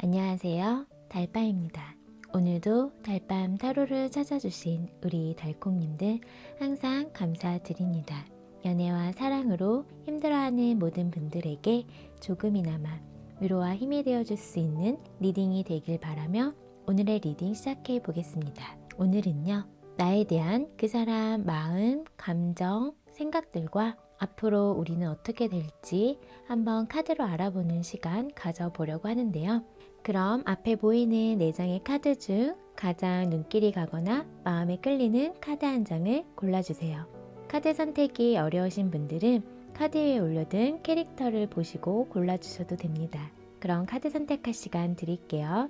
안녕하세요. 달빠입니다. 오늘도 달밤 타로를 찾아주신 우리 달콩님들 항상 감사드립니다. 연애와 사랑으로 힘들어하는 모든 분들에게 조금이나마 위로와 힘이 되어줄 수 있는 리딩이 되길 바라며 오늘의 리딩 시작해 보겠습니다. 오늘은요, 나에 대한 그 사람 마음, 감정, 생각들과 앞으로 우리는 어떻게 될지 한번 카드로 알아보는 시간 가져보려고 하는데요. 그럼 앞에 보이는 4장의 카드 중 가장 눈길이 가거나 마음에 끌리는 카드 한 장을 골라주세요. 카드 선택이 어려우신 분들은 카드 위에 올려둔 캐릭터를 보시고 골라주셔도 됩니다. 그럼 카드 선택할 시간 드릴게요.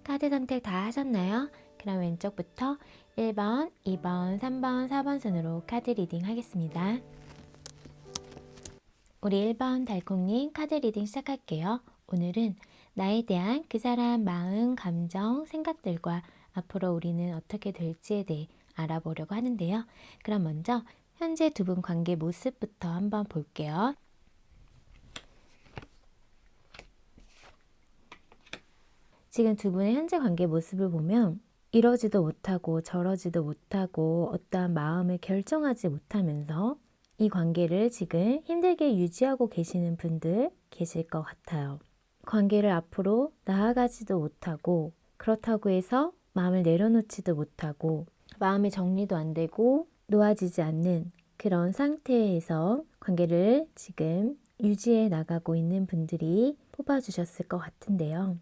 카드 선택 다 하셨나요? 그럼 왼쪽부터 1번, 2번, 3번, 4번 순으로 카드 리딩 하겠습니다. 우리 1번 달콩님 카드 리딩 시작할게요. 오늘은 나에 대한 그 사람 마음, 감정, 생각들과 앞으로 우리는 어떻게 될지에 대해 알아보려고 하는데요. 그럼 먼저 현재 두 분 관계 모습부터 한번 볼게요. 지금 두 분의 현재 관계 모습을 보면 이러지도 못하고 저러지도 못하고 어떠한 마음을 결정하지 못하면서 이 관계를 지금 힘들게 유지하고 계시는 분들 계실 것 같아요. 관계를 앞으로 나아가지도 못하고 그렇다고 해서 마음을 내려놓지도 못하고 마음의 정리도 안 되고 놓아지지 않는 그런 상태에서 관계를 지금 유지해 나가고 있는 분들이 뽑아주셨을 것 같은데요.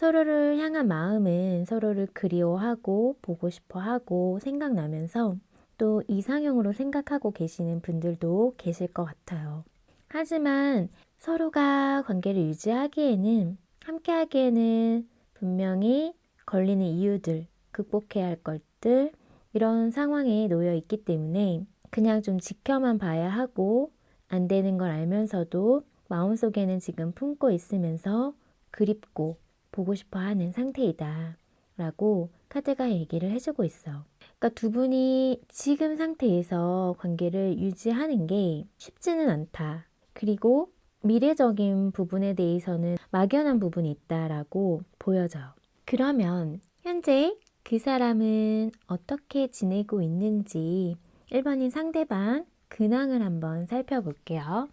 서로를 향한 마음은 서로를 그리워하고 보고 싶어 하고 생각나면서 또 이상형으로 생각하고 계시는 분들도 계실 것 같아요. 하지만 서로가 관계를 유지하기에는, 함께 하기에는 분명히 걸리는 이유들, 극복해야 할 것들, 이런 상황에 놓여 있기 때문에 그냥 좀 지켜만 봐야 하고 안 되는 걸 알면서도 마음속에는 지금 품고 있으면서 그립고 보고 싶어 하는 상태이다 라고 카드가 얘기를 해주고 있어. 그러니까 두 분이 지금 상태에서 관계를 유지하는 게 쉽지는 않다. 그리고 미래적인 부분에 대해서는 막연한 부분이 있다라고 보여져요. 그러면 현재 그 사람은 어떻게 지내고 있는지 1번인 상대방 근황을 한번 살펴볼게요.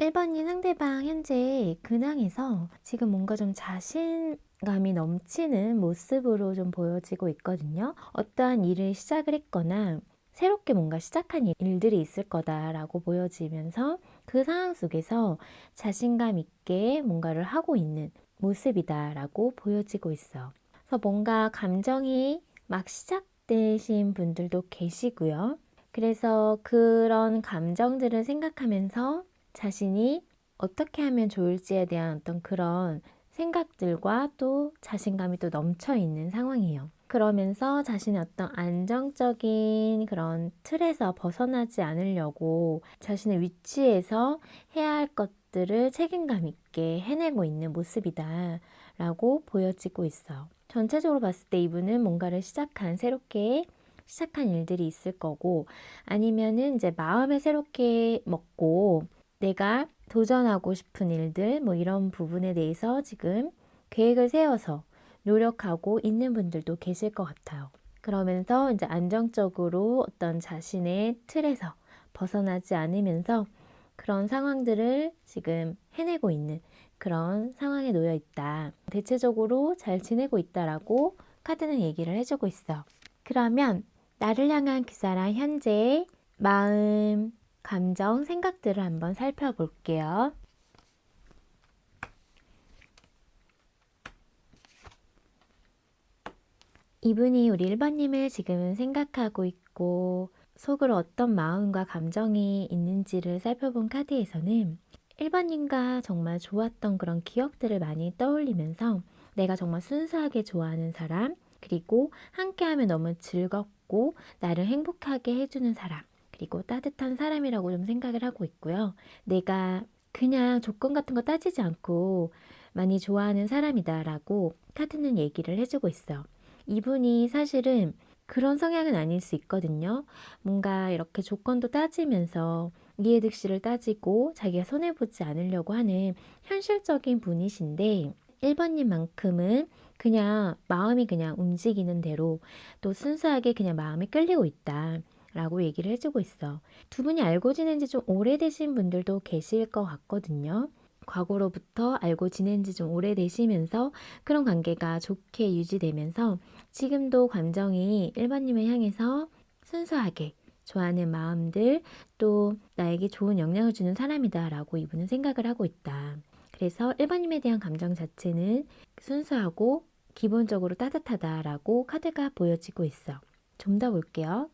1번인 상대방 현재 근황에서 지금 뭔가 좀 자신감이 넘치는 모습으로 좀 보여지고 있거든요. 어떠한 일을 시작을 했거나 새롭게 뭔가 시작한 일들이 있을 거다라고 보여지면서 그 상황 속에서 자신감 있게 뭔가를 하고 있는 모습이다라고 보여지고 있어. 그래서 뭔가 감정이 막 시작되신 분들도 계시고요. 그래서 그런 감정들을 생각하면서 자신이 어떻게 하면 좋을지에 대한 어떤 그런 생각들과 또 자신감이 또 넘쳐 있는 상황이에요. 그러면서 자신의 어떤 안정적인 그런 틀에서 벗어나지 않으려고 자신의 위치에서 해야 할 것들을 책임감 있게 해내고 있는 모습이다 라고 보여지고 있어요. 전체적으로 봤을 때 이분은 뭔가를 새롭게 시작한 일들이 있을 거고, 아니면은 이제 마음을 새롭게 먹고 내가 도전하고 싶은 일들, 뭐 이런 부분에 대해서 지금 계획을 세워서 노력하고 있는 분들도 계실 것 같아요. 그러면서 이제 안정적으로 어떤 자신의 틀에서 벗어나지 않으면서 그런 상황들을 지금 해내고 있는 그런 상황에 놓여 있다. 대체적으로 잘 지내고 있다라고 카드는 얘기를 해주고 있어. 그러면 나를 향한 그 사람 현재의 마음, 감정, 생각들을 한번 살펴볼게요. 이분이 우리 1번님을 지금 생각하고 있고 속으로 어떤 마음과 감정이 있는지를 살펴본 카드에서는 1번님과 정말 좋았던 그런 기억들을 많이 떠올리면서 내가 정말 순수하게 좋아하는 사람, 그리고 함께하면 너무 즐겁고 나를 행복하게 해주는 사람, 그리고 따뜻한 사람이라고 좀 생각을 하고 있고요. 내가 그냥 조건 같은 거 따지지 않고 많이 좋아하는 사람이다라고 카드는 얘기를 해주고 있어요. 이분이 사실은 그런 성향은 아닐 수 있거든요. 뭔가 이렇게 조건도 따지면서 이해득실을 따지고 자기가 손해보지 않으려고 하는 현실적인 분이신데 1번님만큼은 그냥 마음이 그냥 움직이는 대로 또 순수하게 그냥 마음이 끌리고 있다 라고 얘기를 해주고 있어. 두 분이 알고 지낸 지 좀 오래되신 분들도 계실 것 같거든요. 과거로부터 알고 지낸 지 좀 오래되시면서 그런 관계가 좋게 유지되면서 지금도 감정이 1번님을 향해서 순수하게 좋아하는 마음들, 또 나에게 좋은 영향을 주는 사람이다 라고 이분은 생각을 하고 있다. 그래서 1번님에 대한 감정 자체는 순수하고 기본적으로 따뜻하다라고 카드가 보여지고 있어. 좀 더 볼게요.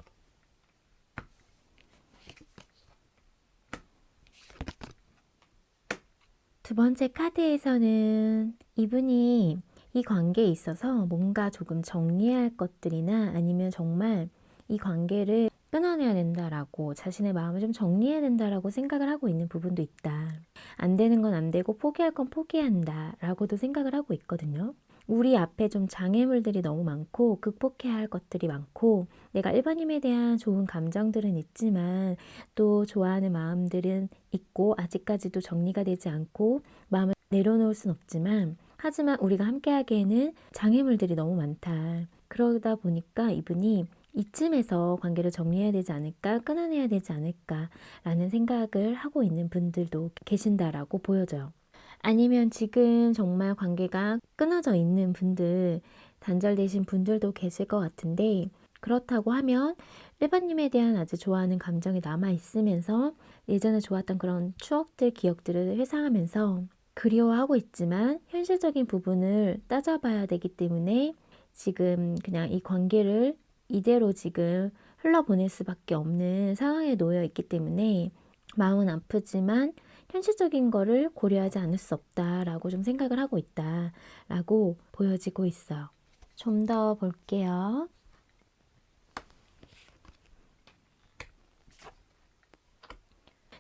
두 번째 카드에서는 이분이 이 관계에 있어서 뭔가 조금 정리해야 할 것들이나 아니면 정말 이 관계를 끊어내야 된다라고 자신의 마음을 좀 정리해야 된다라고 생각을 하고 있는 부분도 있다. 안 되는 건 안 되고 포기할 건 포기해야 한다라고도 생각을 하고 있거든요. 우리 앞에 좀 장애물들이 너무 많고 극복해야 할 것들이 많고 내가 1번님에 대한 좋은 감정들은 있지만 또 좋아하는 마음들은 있고 아직까지도 정리가 되지 않고 마음을 내려놓을 순 없지만 하지만 우리가 함께 하기에는 장애물들이 너무 많다. 그러다 보니까 이분이 이쯤에서 관계를 정리해야 되지 않을까, 끊어내야 되지 않을까라는 생각을 하고 있는 분들도 계신다라고 보여져요. 아니면 지금 정말 관계가 끊어져 있는 분들, 단절되신 분들도 계실 것 같은데 그렇다고 하면 1번님에 대한 아주 좋아하는 감정이 남아 있으면서 예전에 좋았던 그런 추억들, 기억들을 회상하면서 그리워하고 있지만 현실적인 부분을 따져봐야 되기 때문에 지금 그냥 이 관계를 이대로 지금 흘러보낼 수밖에 없는 상황에 놓여 있기 때문에 마음은 아프지만 현실적인 거를 고려하지 않을 수 없다라고 좀 생각을 하고 있다라고 보여지고 있어요. 좀 더 볼게요.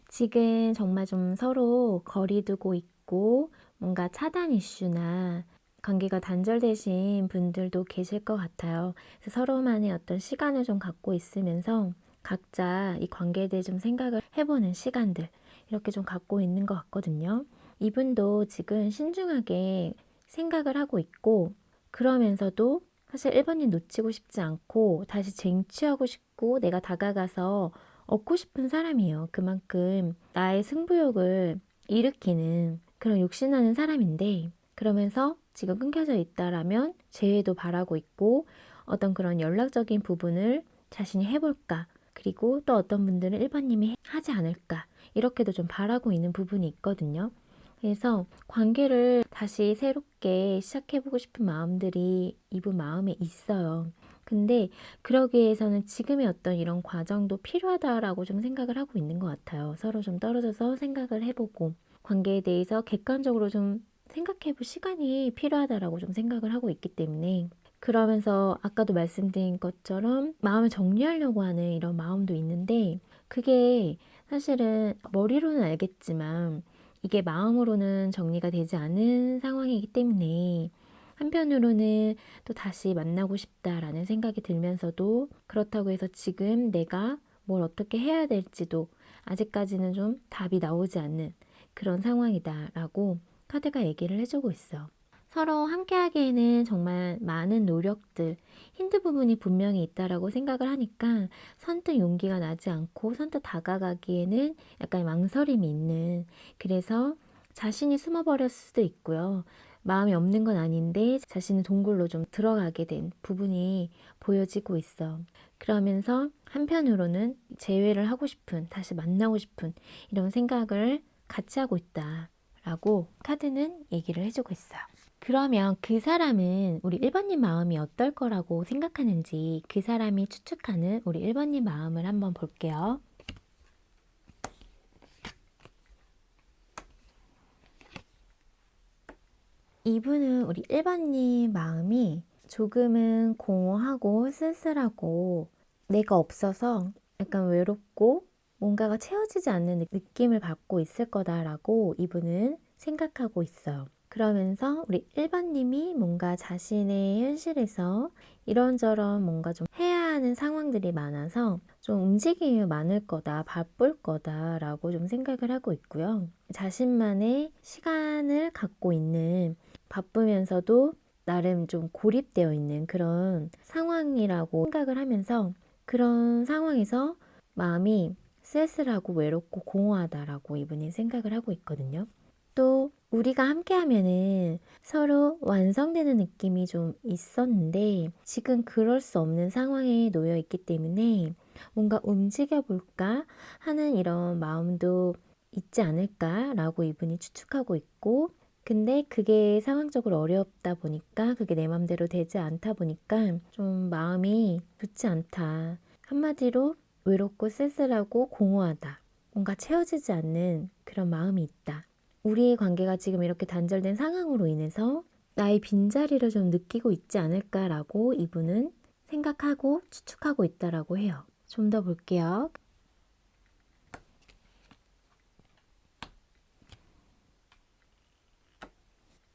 지금 정말 좀 서로 거리 두고 있고 뭔가 차단 이슈나 관계가 단절되신 분들도 계실 것 같아요. 그래서 서로만의 어떤 시간을 좀 갖고 있으면서 각자 이 관계에 대해 좀 생각을 해보는 시간들 이렇게 좀 갖고 있는 것 같거든요. 이분도 지금 신중하게 생각을 하고 있고 그러면서도 사실 1번님 놓치고 싶지 않고 다시 쟁취하고 싶고 내가 다가가서 얻고 싶은 사람이에요. 그만큼 나의 승부욕을 일으키는 그런 욕심나는 사람인데 그러면서 지금 끊겨져 있다라면 재회도 바라고 있고 어떤 그런 연락적인 부분을 자신이 해볼까 그리고 또 어떤 분들은 1번님이 하지 않을까 이렇게도 좀 바라고 있는 부분이 있거든요. 그래서 관계를 다시 새롭게 시작해보고 싶은 마음들이 이분 마음에 있어요. 근데 그러기 위해서는 지금의 어떤 이런 과정도 필요하다라고 좀 생각을 하고 있는 것 같아요. 서로 좀 떨어져서 생각을 해보고 관계에 대해서 객관적으로 좀 생각해볼 시간이 필요하다라고 좀 생각을 하고 있기 때문에 그러면서 아까도 말씀드린 것처럼 마음을 정리하려고 하는 이런 마음도 있는데 그게 사실은 머리로는 알겠지만 이게 마음으로는 정리가 되지 않은 상황이기 때문에 한편으로는 또 다시 만나고 싶다라는 생각이 들면서도 그렇다고 해서 지금 내가 뭘 어떻게 해야 될지도 아직까지는 좀 답이 나오지 않는 그런 상황이다라고 카드가 얘기를 해주고 있어. 서로 함께하기에는 정말 많은 노력들, 힘든 부분이 분명히 있다라고 생각을 하니까 선뜻 용기가 나지 않고 선뜻 다가가기에는 약간 망설임이 있는 그래서 자신이 숨어버렸을 수도 있고요. 마음이 없는 건 아닌데 자신은 동굴로 좀 들어가게 된 부분이 보여지고 있어. 그러면서 한편으로는 재회를 하고 싶은, 다시 만나고 싶은 이런 생각을 같이 하고 있다라고 카드는 얘기를 해주고 있어요. 그러면 그 사람은 우리 1번님 마음이 어떨 거라고 생각하는지 그 사람이 추측하는 우리 1번님 마음을 한번 볼게요. 이분은 우리 1번님 마음이 조금은 공허하고 쓸쓸하고 내가 없어서 약간 외롭고 뭔가가 채워지지 않는 느낌을 받고 있을 거다라고 이분은 생각하고 있어요. 그러면서 우리 1번님이 뭔가 자신의 현실에서 이런저런 뭔가 좀 해야 하는 상황들이 많아서 좀 움직임이 많을 거다, 바쁠 거다라고 좀 생각을 하고 있고요. 자신만의 시간을 갖고 있는, 바쁘면서도 나름 좀 고립되어 있는 그런 상황이라고 생각을 하면서 그런 상황에서 마음이 쓸쓸하고 외롭고 공허하다라고 이분이 생각을 하고 있거든요. 또 우리가 함께 하면은 서로 완성되는 느낌이 좀 있었는데 지금 그럴 수 없는 상황에 놓여 있기 때문에 뭔가 움직여 볼까 하는 이런 마음도 있지 않을까라고 이분이 추측하고 있고, 근데 그게 상황적으로 어렵다 보니까 그게 내 맘대로 되지 않다 보니까 좀 마음이 좋지 않다. 한마디로 외롭고 쓸쓸하고 공허하다. 뭔가 채워지지 않는 그런 마음이 있다. 우리의 관계가 지금 이렇게 단절된 상황으로 인해서 나의 빈자리를 좀 느끼고 있지 않을까라고 이분은 생각하고 추측하고 있다라고 해요. 좀 더 볼게요.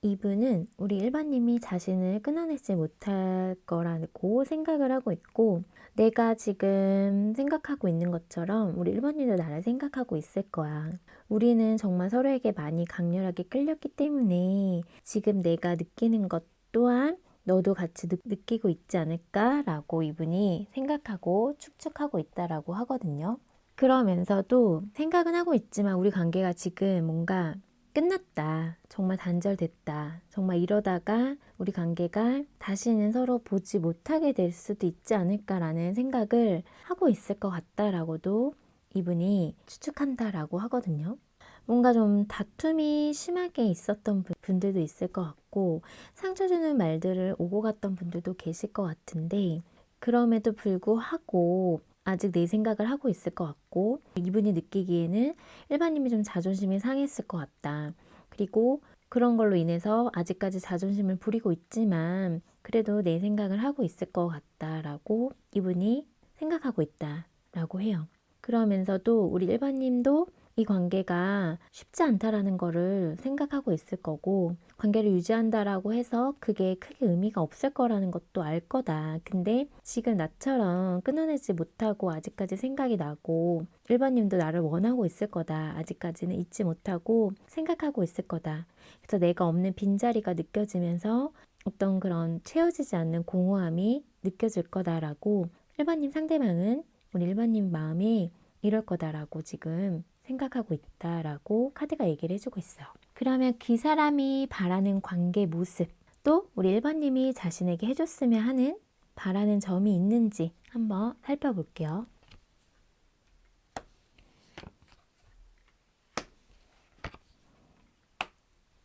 이분은 우리 일반님이 자신을 끊어내지 못할 거라고 생각을 하고 있고, 내가 지금 생각하고 있는 것처럼 우리 일반님도 나를 생각하고 있을 거야. 우리는 정말 서로에게 많이 강렬하게 끌렸기 때문에 지금 내가 느끼는 것 또한 너도 같이 느끼고 있지 않을까라고 이분이 생각하고 추측하고 있다라고 하거든요. 그러면서도 생각은 하고 있지만 우리 관계가 지금 뭔가 끝났다. 정말 단절됐다. 정말 이러다가 우리 관계가 다시는 서로 보지 못하게 될 수도 있지 않을까라는 생각을 하고 있을 것 같다라고도 이분이 추측한다라고 하거든요. 뭔가 좀 다툼이 심하게 있었던 분들도 있을 것 같고, 상처 주는 말들을 오고 갔던 분들도 계실 것 같은데, 그럼에도 불구하고 아직 내 생각을 하고 있을 것 같고, 이분이 느끼기에는 일반님이 좀 자존심이 상했을 것 같다. 그리고 그런 걸로 인해서 아직까지 자존심을 부리고 있지만 그래도 내 생각을 하고 있을 것 같다라고 이분이 생각하고 있다라고 해요. 그러면서도 우리 일반님도 이 관계가 쉽지 않다라는 거를 생각하고 있을 거고, 관계를 유지한다라고 해서 그게 크게 의미가 없을 거라는 것도 알 거다. 근데 지금 나처럼 끊어내지 못하고 아직까지 생각이 나고, 일반님도 나를 원하고 있을 거다. 아직까지는 잊지 못하고 생각하고 있을 거다. 그래서 내가 없는 빈자리가 느껴지면서 어떤 그런 채워지지 않는 공허함이 느껴질 거다라고, 일반님 상대방은 우리 일반님 마음이 이럴 거다라고 지금 생각하고 있다라고 카드가 얘기를 해주고 있어요. 그러면 그 사람이 바라는 관계 모습, 또 우리 1번님이 자신에게 해줬으면 하는 바라는 점이 있는지 한번 살펴볼게요.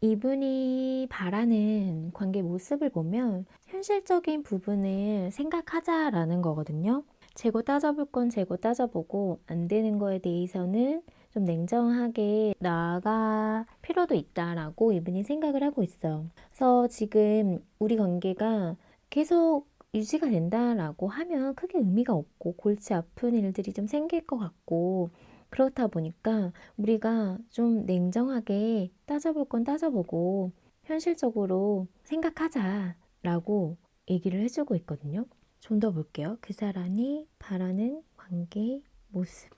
이분이 바라는 관계 모습을 보면 현실적인 부분을 생각하자라는 거거든요. 재고 따져볼 건 재고 따져보고 안 되는 거에 대해서는 좀 냉정하게 나아갈 필요도 있다라고 이분이 생각을 하고 있어요. 그래서 지금 우리 관계가 계속 유지가 된다라고 하면 크게 의미가 없고 골치 아픈 일들이 좀 생길 것 같고, 그렇다 보니까 우리가 좀 냉정하게 따져볼 건 따져보고 현실적으로 생각하자라고 얘기를 해주고 있거든요. 좀 더 볼게요. 그 사람이 바라는 관계 모습.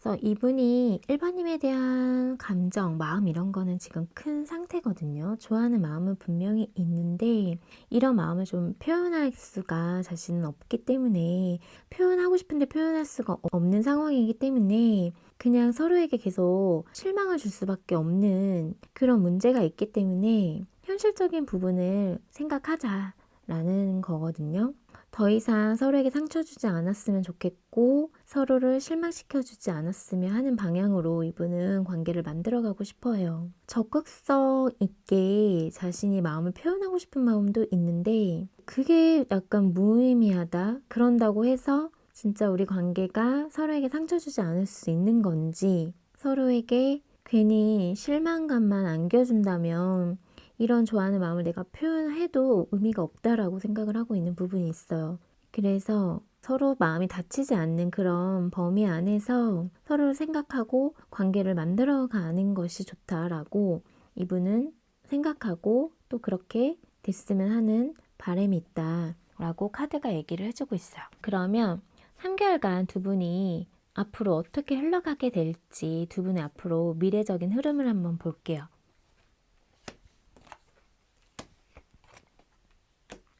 그래서 이분이 일반님에 대한 감정, 마음 이런 거는 지금 큰 상태거든요. 좋아하는 마음은 분명히 있는데 이런 마음을 좀 표현할 수가 자신은 없기 때문에, 표현하고 싶은데 표현할 수가 없는 상황이기 때문에 그냥 서로에게 계속 실망을 줄 수밖에 없는 그런 문제가 있기 때문에 현실적인 부분을 생각하자라는 거거든요. 더 이상 서로에게 상처 주지 않았으면 좋겠고 서로를 실망시켜주지 않았으면 하는 방향으로 이분은 관계를 만들어가고 싶어요. 적극성 있게 자신이 마음을 표현하고 싶은 마음도 있는데 그게 약간 무의미하다. 그런다고 해서 진짜 우리 관계가 서로에게 상처 주지 않을 수 있는 건지, 서로에게 괜히 실망감만 안겨준다면 이런 좋아하는 마음을 내가 표현해도 의미가 없다라고 생각을 하고 있는 부분이 있어요. 그래서 서로 마음이 다치지 않는 그런 범위 안에서 서로를 생각하고 관계를 만들어가는 것이 좋다라고 이분은 생각하고 또 그렇게 됐으면 하는 바람이 있다라고 카드가 얘기를 해주고 있어요. 그러면 3개월간 두 분이 앞으로 어떻게 흘러가게 될지 두 분의 앞으로 미래적인 흐름을 한번 볼게요.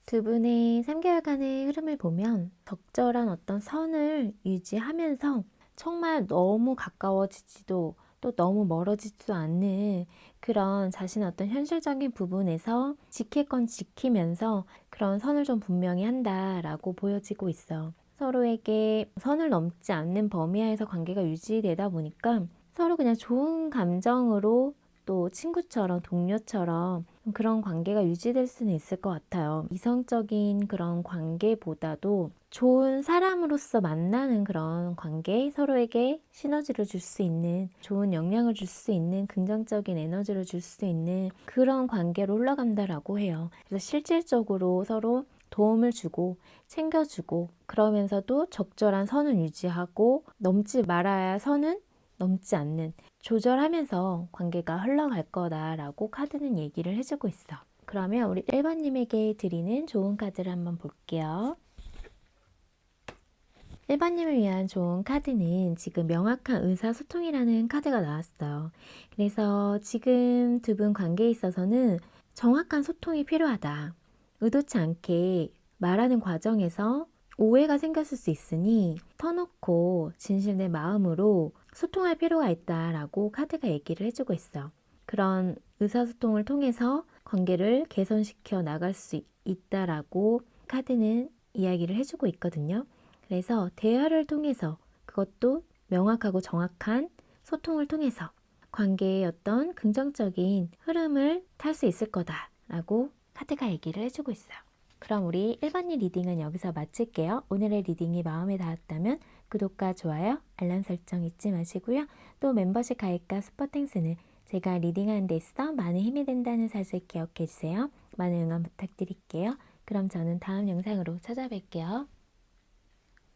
두 분의 3개월간의 흐름을 보면 적절한 어떤 선을 유지하면서 정말 너무 가까워지지도 또 너무 멀어지지도 않는 그런 자신의 어떤 현실적인 부분에서 지킬 건 지키면서 그런 선을 좀 분명히 한다라고 보여지고 있어. 서로에게 선을 넘지 않는 범위 하에서 관계가 유지되다 보니까 서로 그냥 좋은 감정으로 또 친구처럼 동료처럼 그런 관계가 유지될 수는 있을 것 같아요. 이성적인 그런 관계보다도 좋은 사람으로서 만나는 그런 관계, 서로에게 시너지를 줄 수 있는, 좋은 영향을 줄 수 있는, 긍정적인 에너지를 줄 수 있는 그런 관계로 흘러간다라고 해요. 그래서 실질적으로 서로 도움을 주고 챙겨주고 그러면서도 적절한 선을 유지하고 넘지 말아야 선은 넘지 않는 조절하면서 관계가 흘러갈 거다라고 카드는 얘기를 해주고 있어. 그러면 우리 1번님에게 드리는 좋은 카드를 한번 볼게요. 1번님을 위한 좋은 카드는 지금 명확한 의사소통이라는 카드가 나왔어요. 그래서 지금 두 분 관계에 있어서는 정확한 소통이 필요하다. 의도치 않게 말하는 과정에서 오해가 생겼을 수 있으니 터놓고 진실된 마음으로 소통할 필요가 있다라고 카드가 얘기를 해주고 있어. 그런 의사소통을 통해서 관계를 개선시켜 나갈 수 있다라고 카드는 이야기를 해주고 있거든요. 그래서 대화를 통해서 그것도 명확하고 정확한 소통을 통해서 관계의 어떤 긍정적인 흐름을 탈 수 있을 거다라고 카드가 얘기를 해주고 있어요. 그럼 우리 1번님 리딩은 여기서 마칠게요. 오늘의 리딩이 마음에 닿았다면 구독과 좋아요, 알람 설정 잊지 마시고요. 또 멤버십 가입과 스포땡스는 제가 리딩하는 데 있어 많은 힘이 된다는 사실 기억해 주세요. 많은 응원 부탁드릴게요. 그럼 저는 다음 영상으로 찾아뵐게요.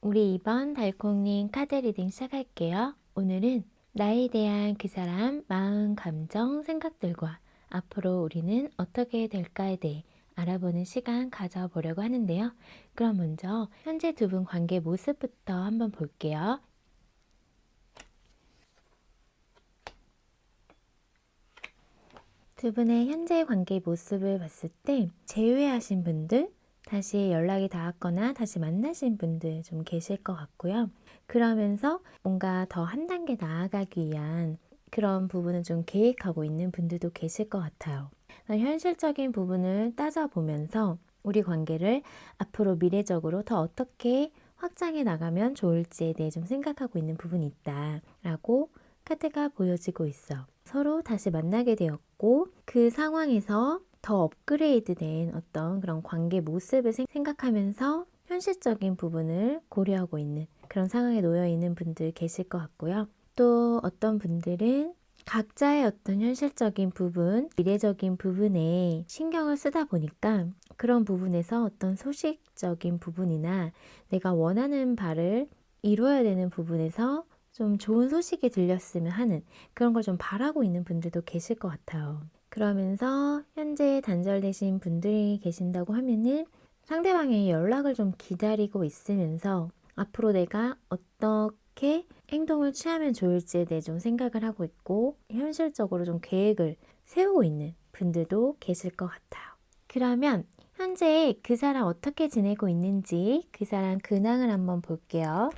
우리 이번 달콩님 카드 리딩 시작할게요. 오늘은 나에 대한 그 사람 마음, 감정, 생각들과 앞으로 우리는 어떻게 될까에 대해 알아보는 시간 가져보려고 하는데요. 그럼 먼저 현재 두 분 관계 모습부터 한번 볼게요. 두 분의 현재 관계 모습을 봤을 때 제외하신 분들, 다시 연락이 닿았거나 다시 만나신 분들 좀 계실 것 같고요. 그러면서 뭔가 더 한 단계 나아가기 위한 그런 부분을 좀 계획하고 있는 분들도 계실 것 같아요. 현실적인 부분을 따져보면서 우리 관계를 앞으로 미래적으로 더 어떻게 확장해 나가면 좋을지에 대해 좀 생각하고 있는 부분이 있다라고 카드가 보여지고 있어. 서로 다시 만나게 되었고 그 상황에서 더 업그레이드된 어떤 그런 관계 모습을 생각하면서 현실적인 부분을 고려하고 있는 그런 상황에 놓여 있는 분들 계실 것 같고요. 또 어떤 분들은 각자의 어떤 현실적인 부분, 미래적인 부분에 신경을 쓰다 보니까 그런 부분에서 어떤 소식적인 부분이나 내가 원하는 바를 이루어야 되는 부분에서 좀 좋은 소식이 들렸으면 하는 그런 걸 좀 바라고 있는 분들도 계실 것 같아요. 그러면서 현재 단절되신 분들이 계신다고 하면은 상대방의 연락을 좀 기다리고 있으면서 앞으로 내가 어떻게 행동을 취하면 좋을지에 대해 좀 생각을 하고 있고 현실적으로 좀 계획을 세우고 있는 분들도 계실 것 같아요. 그러면 현재 그 사람 어떻게 지내고 있는지 그 사람 근황을 한번 볼게요.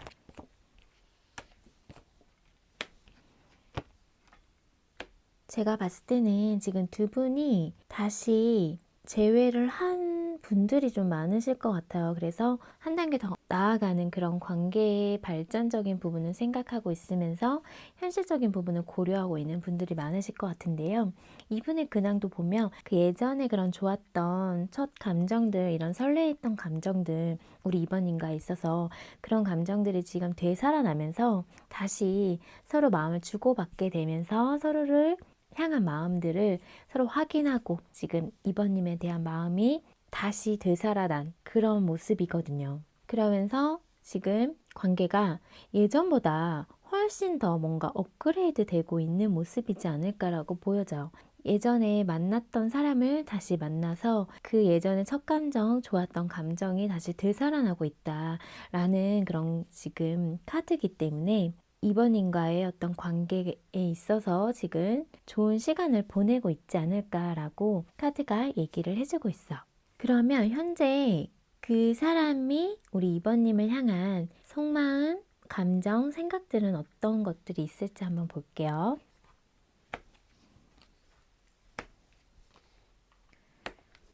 제가 봤을 때는 지금 두 분이 다시 재회를 한 분들이 좀 많으실 것 같아요. 그래서 한 단계 더 나아가는 그런 관계의 발전적인 부분을 생각하고 있으면서 현실적인 부분을 고려하고 있는 분들이 많으실 것 같은데요. 이분의 근황도 보면 그 예전에 그런 좋았던 첫 감정들, 이런 설레했던 감정들, 우리 이번님과 있어서 그런 감정들이 지금 되살아나면서 다시 서로 마음을 주고받게 되면서 서로를 향한 마음들을 서로 확인하고 지금 이번님에 대한 마음이 다시 되살아난 그런 모습이거든요. 그러면서 지금 관계가 예전보다 훨씬 더 뭔가 업그레이드 되고 있는 모습이지 않을까라고 보여져요. 예전에 만났던 사람을 다시 만나서 그 예전에 첫 감정, 좋았던 감정이 다시 되살아나고 있다라는 그런 지금 카드이기 때문에 이번인과의 어떤 관계에 있어서 지금 좋은 시간을 보내고 있지 않을까라고 카드가 얘기를 해주고 있어. 그러면 현재 그 사람이 우리 이번님을 향한 속마음, 감정, 생각들은 어떤 것들이 있을지 한번 볼게요.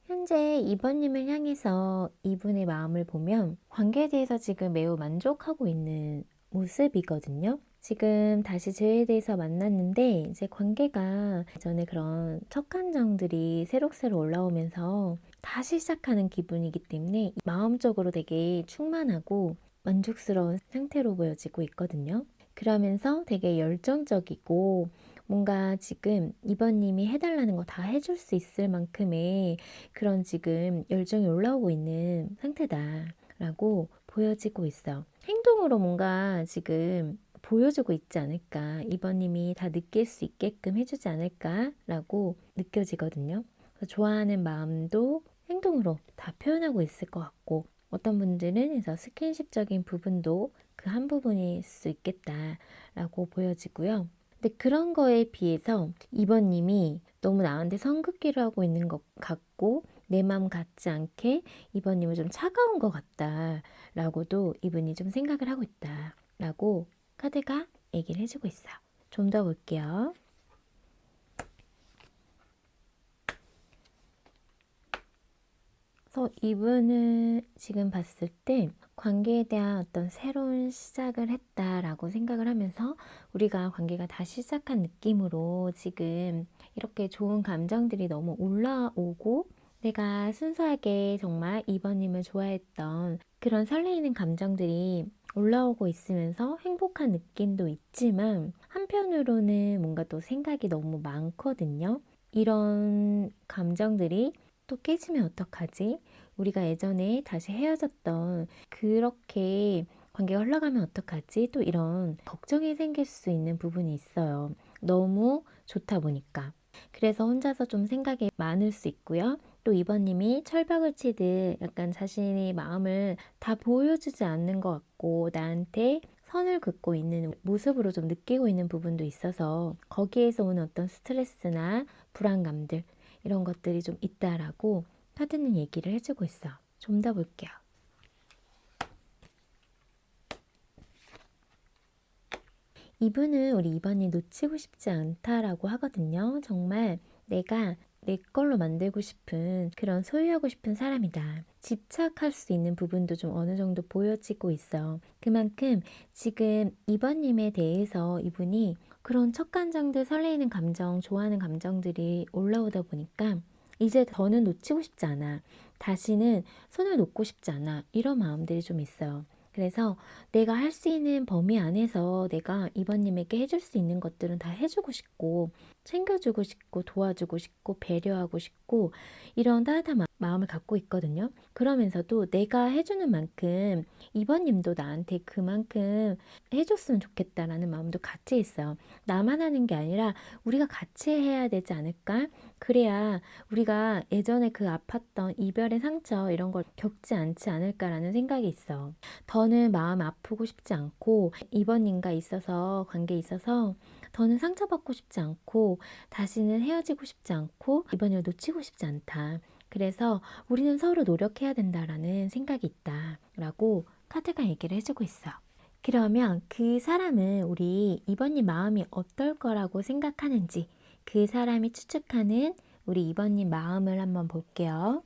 현재 이번님을 향해서 이분의 마음을 보면 관계에 대해서 지금 매우 만족하고 있는 모습이거든요. 지금 다시 저에 대해서 만났는데 이제 관계가 예전에 그런 첫 감정들이 새록새록 올라오면서 다시 시작하는 기분이기 때문에 마음적으로 되게 충만하고 만족스러운 상태로 보여지고 있거든요. 그러면서 되게 열정적이고 뭔가 지금 이번님이 해달라는 거 다 해줄 수 있을 만큼의 그런 지금 열정이 올라오고 있는 상태다라고 보여지고 있어. 행동으로 뭔가 지금 보여주고 있지 않을까, 이번님이 다 느낄 수 있게끔 해주지 않을까라고 느껴지거든요. 그래서 좋아하는 마음도 행동으로 다 표현하고 있을 것 같고, 어떤 분들은 그래서 스킨십적인 부분도 그 한 부분일 수 있겠다라고 보여지고요. 근데 그런 거에 비해서 이번님이 너무 나한테 성급기를 하고 있는 것 같고 내 마음 같지 않게 이번님은 좀 차가운 것 같다라고도 이분이 좀 생각을 하고 있다라고 카드가 얘기를 해주고 있어요. 좀 더 볼게요. 그래서 이분은 지금 봤을 때 관계에 대한 어떤 새로운 시작을 했다라고 생각을 하면서 우리가 관계가 다시 시작한 느낌으로 지금 이렇게 좋은 감정들이 너무 올라오고 내가 순수하게 정말 이번님을 좋아했던 그런 설레이는 감정들이 올라오고 있으면서 행복한 느낌도 있지만 한편으로는 뭔가 또 생각이 너무 많거든요. 이런 감정들이 또 깨지면 어떡하지? 우리가 예전에 다시 헤어졌던 그렇게 관계가 흘러가면 어떡하지? 또 이런 걱정이 생길 수 있는 부분이 있어요. 너무 좋다 보니까. 그래서 혼자서 좀 생각이 많을 수 있고요. 또 이번님이 철벽을 치듯 약간 자신의 마음을 다 보여주지 않는 것 같고 나한테 선을 긋고 있는 모습으로 좀 느끼고 있는 부분도 있어서 거기에서 오는 어떤 스트레스나 불안감들 이런 것들이 좀 있다라고 카드는 얘기를 해주고 있어. 좀 더 볼게요. 이분은 우리 이번이 놓치고 싶지 않다라고 하거든요. 정말 내가 내 걸로 만들고 싶은 그런 소유하고 싶은 사람이다. 집착할 수 있는 부분도 좀 어느 정도 보여지고 있어. 그만큼 지금 이번님에 대해서 이분이 그런 첫 감정들, 설레이는 감정, 좋아하는 감정들이 올라오다 보니까 이제 더는 놓치고 싶지 않아. 다시는 손을 놓고 싶지 않아. 이런 마음들이 좀 있어요. 그래서 내가 할 수 있는 범위 안에서 내가 이번님에게 해줄 수 있는 것들은 다 해주고 싶고 챙겨주고 싶고 도와주고 싶고 배려하고 싶고 이런 따뜻한 마음을 갖고 있거든요. 그러면서도 내가 해주는 만큼 이번님도 나한테 그만큼 해줬으면 좋겠다라는 마음도 같이 있어요. 나만 하는 게 아니라 우리가 같이 해야 되지 않을까? 그래야 우리가 예전에 그 아팠던 이별의 상처 이런 걸 겪지 않지 않을까라는 생각이 있어. 더는 마음 아프고 싶지 않고 이번님과 있어서 관계에 있어서 더는 상처받고 싶지 않고 다시는 헤어지고 싶지 않고 이번을 놓치고 싶지 않다. 그래서 우리는 서로 노력해야 된다라는 생각이 있다라고 카드가 얘기를 해주고 있어. 그러면 그 사람은 우리 이번님 마음이 어떨 거라고 생각하는지 그 사람이 추측하는 우리 이번님 마음을 한번 볼게요.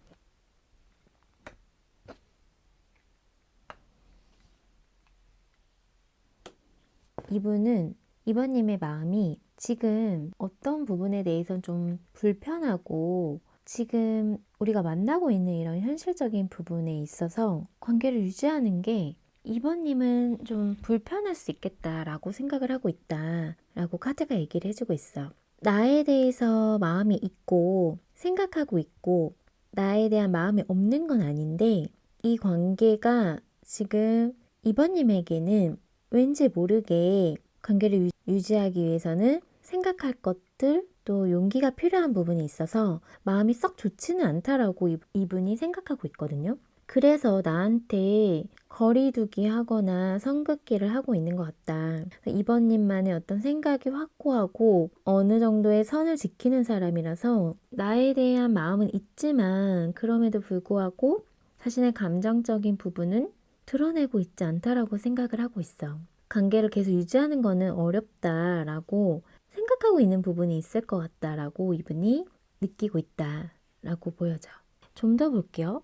이분은 2번님의 마음이 지금 어떤 부분에 대해서는 좀 불편하고 지금 우리가 만나고 있는 이런 현실적인 부분에 있어서 관계를 유지하는 게 2번님은 좀 불편할 수 있겠다라고 생각을 하고 있다라고 카드가 얘기를 해주고 있어. 나에 대해서 마음이 있고 생각하고 있고 나에 대한 마음이 없는 건 아닌데 이 관계가 지금 2번님에게는 왠지 모르게 관계를 유지하기 위해서는 생각할 것들 또 용기가 필요한 부분이 있어서 마음이 썩 좋지는 않다라고 이분이 생각하고 있거든요. 그래서 나한테 거리두기 하거나 선긋기를 하고 있는 것 같다. 2번님만의 어떤 생각이 확고하고 어느 정도의 선을 지키는 사람이라서 나에 대한 마음은 있지만 그럼에도 불구하고 자신의 감정적인 부분은 드러내고 있지 않다라고 생각을 하고 있어. 관계를 계속 유지하는 거는 어렵다라고 생각하고 있는 부분이 있을 것 같다라고 이분이 느끼고 있다라고 보여져. 좀 더 볼게요.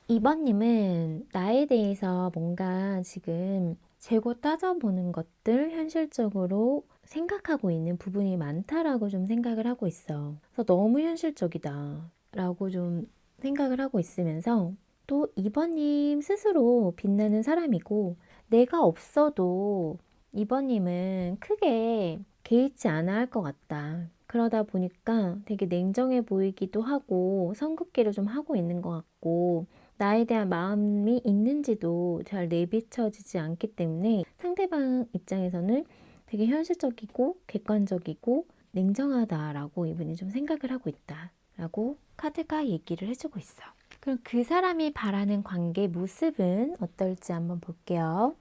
2번님은 나에 대해서 뭔가 지금 재고 따져보는 것들 현실적으로 생각하고 있는 부분이 많다라고 좀 생각을 하고 있어. 그래서 너무 현실적이다 라고 좀 생각을 하고 있으면서 또 2번님 스스로 빛나는 사람이고 내가 없어도 2번님은 크게 개의치 않아 할 것 같다. 그러다 보니까 되게 냉정해 보이기도 하고 선긋기를 좀 하고 있는 것 같고 나에 대한 마음이 있는지도 잘 내비쳐지지 않기 때문에 상대방 입장에서는 되게 현실적이고 객관적이고 냉정하다라고 이분이 좀 생각을 하고 있다라고 카드가 얘기를 해주고 있어. 그럼 그 사람이 바라는 관계 모습은 어떨지 한번 볼게요.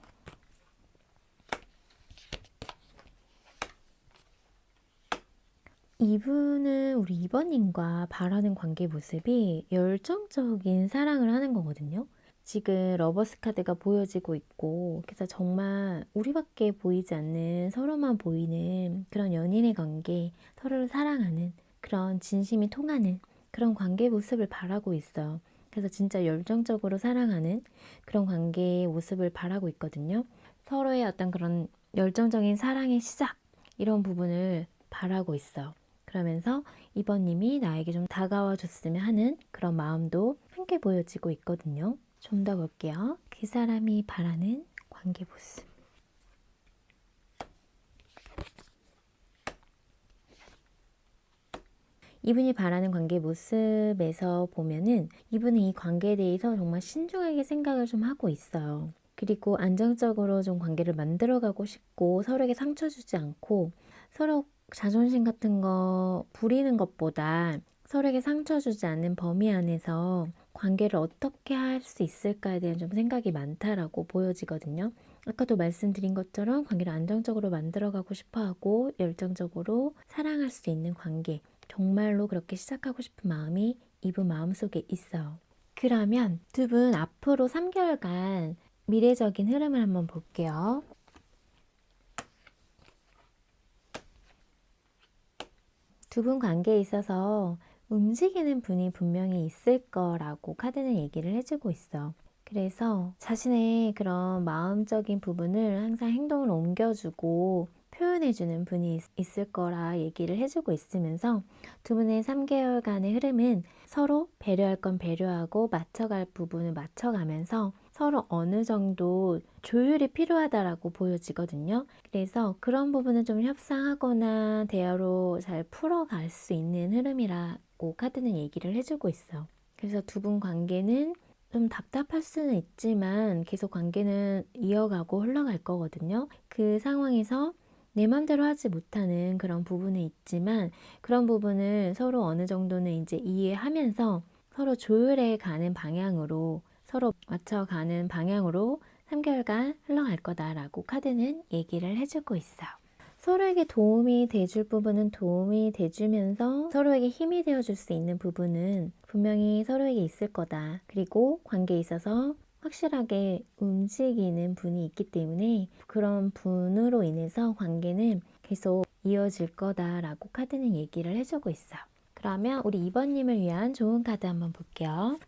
이분은 우리 2번님과 바라는 관계 모습이 열정적인 사랑을 하는 거거든요. 지금 러버스 카드가 보여지고 있고 그래서 정말 우리밖에 보이지 않는 서로만 보이는 그런 연인의 관계, 서로를 사랑하는 그런 진심이 통하는 그런 관계 모습을 바라고 있어요. 그래서 진짜 열정적으로 사랑하는 그런 관계의 모습을 바라고 있거든요. 서로의 어떤 그런 열정적인 사랑의 시작 이런 부분을 바라고 있어요. 그러면서 2번님이 나에게 좀 다가와 줬으면 하는 그런 마음도 함께 보여지고 있거든요. 좀 더 볼게요. 그 사람이 바라는 관계 모습. 이분이 바라는 관계 모습에서 보면은 이분은 이 관계에 대해서 정말 신중하게 생각을 좀 하고 있어요. 그리고 안정적으로 좀 관계를 만들어가고 싶고 서로에게 상처 주지 않고 서로 자존심 같은 거 부리는 것보다 서로에게 상처 주지 않는 범위 안에서 관계를 어떻게 할 수 있을까에 대한 좀 생각이 많다라고 보여지거든요. 아까도 말씀드린 것처럼 관계를 안정적으로 만들어가고 싶어하고 열정적으로 사랑할 수 있는 관계 정말로 그렇게 시작하고 싶은 마음이 이분 마음속에 있어요. 그러면 두 분 앞으로 3개월간 미래적인 흐름을 한번 볼게요. 두 분 관계에 있어서 움직이는 분이 분명히 있을 거라고 카드는 얘기를 해주고 있어. 그래서 자신의 그런 마음적인 부분을 항상 행동으로 옮겨주고 표현해주는 분이 있을 거라 얘기를 해주고 있으면서 두 분의 3개월간의 흐름은 서로 배려할 건 배려하고 맞춰갈 부분을 맞춰가면서 서로 어느 정도 조율이 필요하다라고 보여지거든요. 그래서 그런 부분은 좀 협상하거나 대화로 잘 풀어갈 수 있는 흐름이라고 카드는 얘기를 해주고 있어. 그래서 두 분 관계는 좀 답답할 수는 있지만 계속 관계는 이어가고 흘러갈 거거든요. 그 상황에서 내 맘대로 하지 못하는 그런 부분이 있지만 그런 부분을 서로 어느 정도는 이제 이해하면서 서로 조율해 가는 방향으로 서로 맞춰가는 방향으로 3개월간 흘러갈 거다라고 카드는 얘기를 해주고 있어. 서로에게 도움이 돼줄 부분은 도움이 돼주면서 서로에게 힘이 되어줄 수 있는 부분은 분명히 서로에게 있을 거다. 그리고 관계에 있어서 확실하게 움직이는 분이 있기 때문에 그런 분으로 인해서 관계는 계속 이어질 거다라고 카드는 얘기를 해주고 있어. 그러면 우리 2번님을 위한 좋은 카드 한번 볼게요.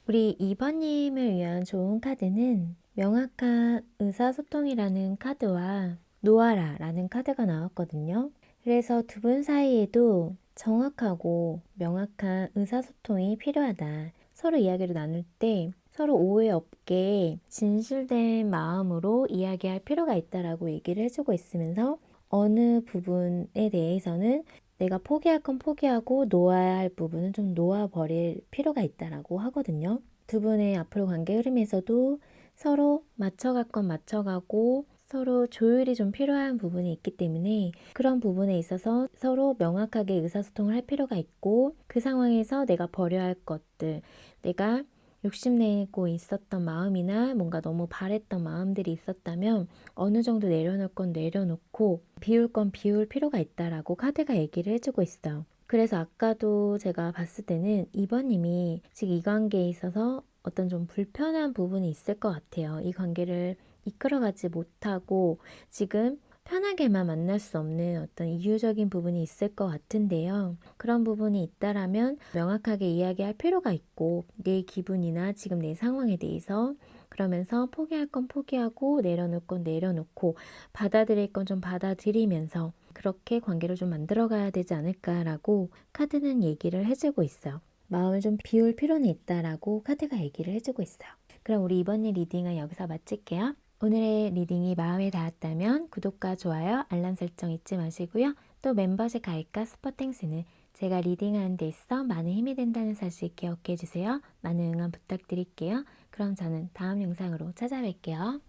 우리 2번님을 위한 좋은 카드는 명확한 의사소통이라는 카드와 놓아라라는 카드가 나왔거든요. 그래서 두 분 사이에도 정확하고 명확한 의사소통이 필요하다. 서로 이야기를 나눌 때 서로 오해 없게 진실된 마음으로 이야기할 필요가 있다라고 얘기를 해주고 있으면서 어느 부분에 대해서는 내가 포기할 건 포기하고 놓아야 할 부분은 좀 놓아버릴 필요가 있다라고 하거든요. 두 분의 앞으로 관계 흐름에서도 서로 맞춰갈 건 맞춰가고 서로 조율이 좀 필요한 부분이 있기 때문에 그런 부분에 있어서 서로 명확하게 의사소통을 할 필요가 있고 그 상황에서 내가 버려야 할 것들, 내가 욕심내고 있었던 마음이나 뭔가 너무 바랬던 마음들이 있었다면 어느 정도 내려놓을 건 내려놓고 비울 건 비울 필요가 있다라고 카드가 얘기를 해주고 있어요. 그래서 아까도 제가 봤을 때는 2번님이 지금 이 관계에 있어서 어떤 좀 불편한 부분이 있을 것 같아요. 이 관계를 이끌어가지 못하고 지금 편하게만 만날 수 없는 어떤 이유적인 부분이 있을 것 같은데요. 그런 부분이 있다라면 명확하게 이야기할 필요가 있고 내 기분이나 지금 내 상황에 대해서 그러면서 포기할 건 포기하고 내려놓을 건 내려놓고 받아들일 건 좀 받아들이면서 그렇게 관계를 좀 만들어가야 되지 않을까라고 카드는 얘기를 해주고 있어요. 마음을 좀 비울 필요는 있다라고 카드가 얘기를 해주고 있어요. 그럼 우리 이번 일 리딩은 여기서 마칠게요. 오늘의 리딩이 마음에 닿았다면 구독과 좋아요, 알람 설정 잊지 마시고요. 또 멤버십 가입과 스포땡스는 제가 리딩하는 데 있어 많은 힘이 된다는 사실 기억해 주세요. 많은 응원 부탁드릴게요. 그럼 저는 다음 영상으로 찾아뵐게요.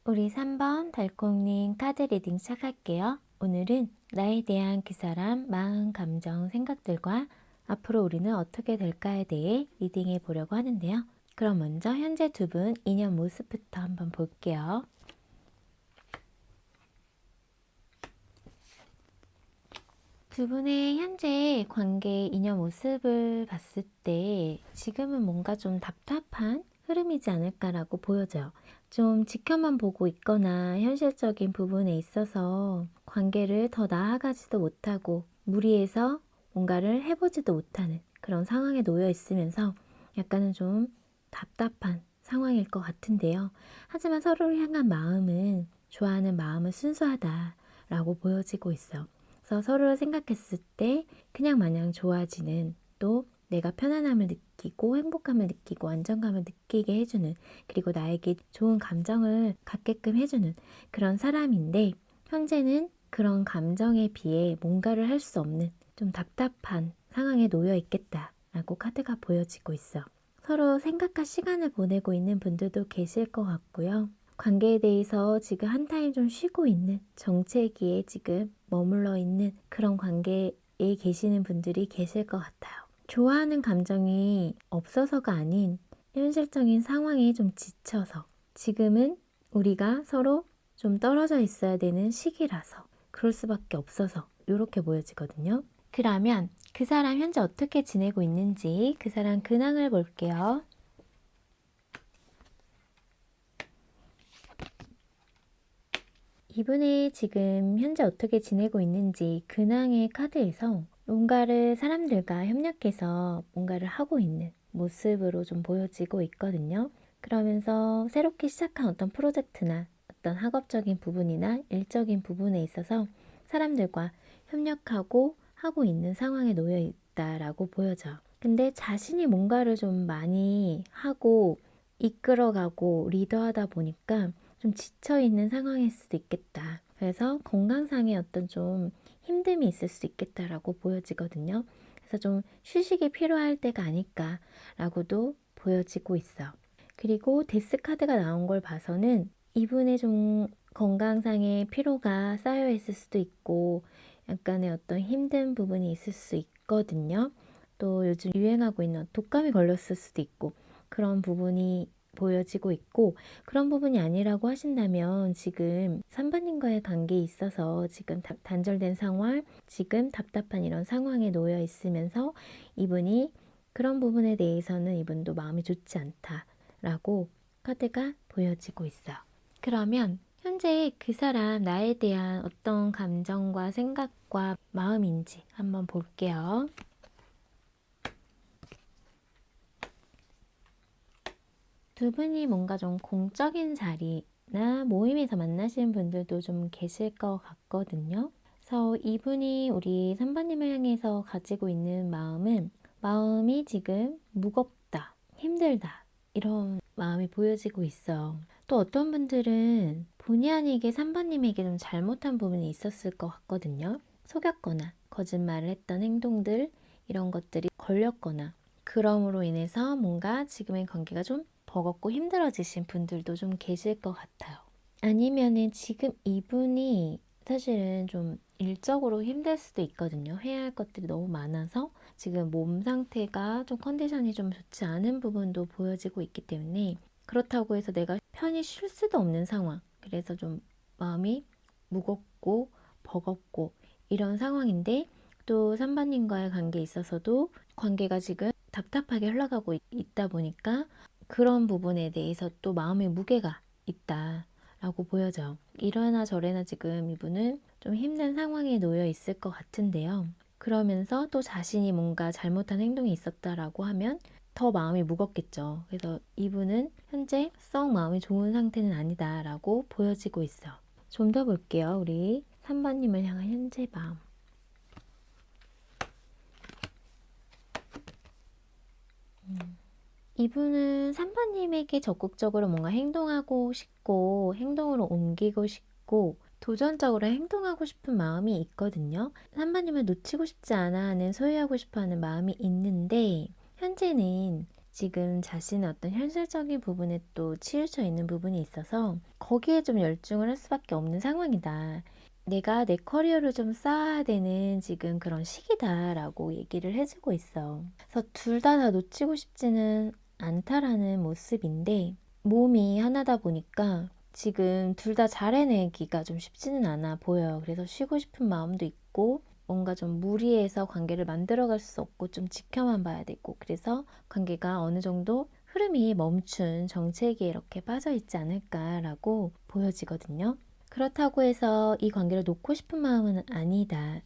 우리 3번 달콩님 카드 리딩 시작할게요. 오늘은 나에 대한 그 사람, 마음, 감정, 생각들과 앞으로 우리는 어떻게 될까에 대해 리딩해 보려고 하는데요. 그럼 먼저 현재 두 분 인연 모습부터 한번 볼게요. 두 분의 현재 관계 인연 모습을 봤을 때 지금은 뭔가 좀 답답한 흐름이지 않을까라고 보여져요. 좀 지켜만 보고 있거나 현실적인 부분에 있어서 관계를 더 나아가지도 못하고 무리해서 뭔가를 해보지도 못하는 그런 상황에 놓여 있으면서 약간은 좀 답답한 상황일 것 같은데요. 하지만 서로를 향한 마음은 좋아하는 마음은 순수하다라고 보여지고 있어요. 그래서 서로를 생각했을 때 그냥 마냥 좋아지는 또 내가 편안함을 느끼고 행복감을 느끼고 안정감을 느끼게 해주는 그리고 나에게 좋은 감정을 갖게끔 해주는 그런 사람인데 현재는 그런 감정에 비해 뭔가를 할 수 없는 좀 답답한 상황에 놓여 있겠다라고 카드가 보여지고 있어. 서로 생각할 시간을 보내고 있는 분들도 계실 것 같고요. 관계에 대해서 지금 한 타임 좀 쉬고 있는 정체기에 지금 머물러 있는 그런 관계에 계시는 분들이 계실 것 같아요. 좋아하는 감정이 없어서가 아닌 현실적인 상황에 좀 지쳐서 지금은 우리가 서로 좀 떨어져 있어야 되는 시기라서 그럴 수밖에 없어서 이렇게 보여지거든요. 그러면 그 사람 현재 어떻게 지내고 있는지 그 사람 근황을 볼게요. 이분이 지금 현재 어떻게 지내고 있는지 근황의 카드에서 뭔가를 사람들과 협력해서 뭔가를 하고 있는 모습으로 좀 보여지고 있거든요. 그러면서 새롭게 시작한 어떤 프로젝트나 어떤 학업적인 부분이나 일적인 부분에 있어서 사람들과 협력하고 하고 있는 상황에 놓여 있다라고 보여져요. 근데 자신이 뭔가를 좀 많이 하고 이끌어가고 리더하다 보니까 좀 지쳐있는 상황일 수도 있겠다. 그래서 건강상의 어떤 좀 힘듦이 있을 수 있겠다라고 보여지거든요. 그래서 좀 휴식이 필요할 때가 아닐까라고도 보여지고 있어. 그리고 데스 카드가 나온 걸 봐서는 이분의 좀 건강상의 피로가 쌓여 있을 수도 있고 약간의 어떤 힘든 부분이 있을 수 있거든요. 또 요즘 유행하고 있는 독감이 걸렸을 수도 있고 그런 부분이 보여지고 있고 그런 부분이 아니라고 하신다면 지금 3번님과의 관계에 있어서 지금 단절된 상황, 지금 답답한 이런 상황에 놓여 있으면서 이분이 그런 부분에 대해서는 이분도 마음이 좋지 않다라고 카드가 보여지고 있어요. 그러면 현재 그 사람 나에 대한 어떤 감정과 생각과 마음인지 한번 볼게요. 두 분이 뭔가 좀 공적인 자리나 모임에서 만나시는 분들도 좀 계실 것 같거든요. 그래서 이분이 우리 3번님을 향해서 가지고 있는 마음이 지금 무겁다, 힘들다, 이런 마음이 보여지고 있어요. 또 어떤 분들은 본의 아니게 3번님에게 좀 잘못한 부분이 있었을 것 같거든요. 속였거나 거짓말을 했던 행동들, 이런 것들이 걸렸거나, 그럼으로 인해서 뭔가 지금의 관계가 좀 버겁고 힘들어지신 분들도 좀 계실 것 같아요. 아니면은 지금 이분이 사실은 좀 일적으로 힘들 수도 있거든요. 해야 할 것들이 너무 많아서 지금 몸 상태가 좀 컨디션이 좀 좋지 않은 부분도 보여지고 있기 때문에, 그렇다고 해서 내가 편히 쉴 수도 없는 상황. 그래서 좀 마음이 무겁고 버겁고 이런 상황인데, 또 3번님과의 관계에 있어서도 관계가 지금 답답하게 흘러가고 있다 보니까 그런 부분에 대해서 또 마음의 무게가 있다 라고 보여져요. 이러나 저래나 지금 이분은 좀 힘든 상황에 놓여 있을 것 같은데요. 그러면서 또 자신이 뭔가 잘못한 행동이 있었다라고 하면 더 마음이 무겁겠죠. 그래서 이분은 현재 썩 마음이 좋은 상태는 아니다라고 보여지고 있어요. 좀 더 볼게요. 우리 3번님을 향한 현재 마음. 이분은 3번님에게 적극적으로 뭔가 행동하고 싶고 행동으로 옮기고 싶고 도전적으로 행동하고 싶은 마음이 있거든요. 3번님을 놓치고 싶지 않아 하는, 소유하고 싶어 하는 마음이 있는데, 현재는 지금 자신의 어떤 현실적인 부분에 또 치우쳐 있는 부분이 있어서 거기에 좀 열중을 할 수밖에 없는 상황이다. 내가 내 커리어를 좀 쌓아야 되는 지금 그런 시기다라고 얘기를 해주고 있어. 그래서 둘 다 놓치고 싶지는 않다라는 모습인데, 몸이 하나다 보니까 지금 둘 다 잘 해내기가 좀 쉽지는 않아 보여요. 그래서 쉬고 싶은 마음도 있고, 뭔가 좀 무리해서 관계를 만들어갈 수 없고 좀 지켜만 봐야 되고, 그래서 관계가 어느 정도 흐름이 멈춘 정체기에 이렇게 빠져 있지 않을까라고 보여지거든요. 그렇다고 해서 이 관계를 놓고 싶은 마음은 아니다.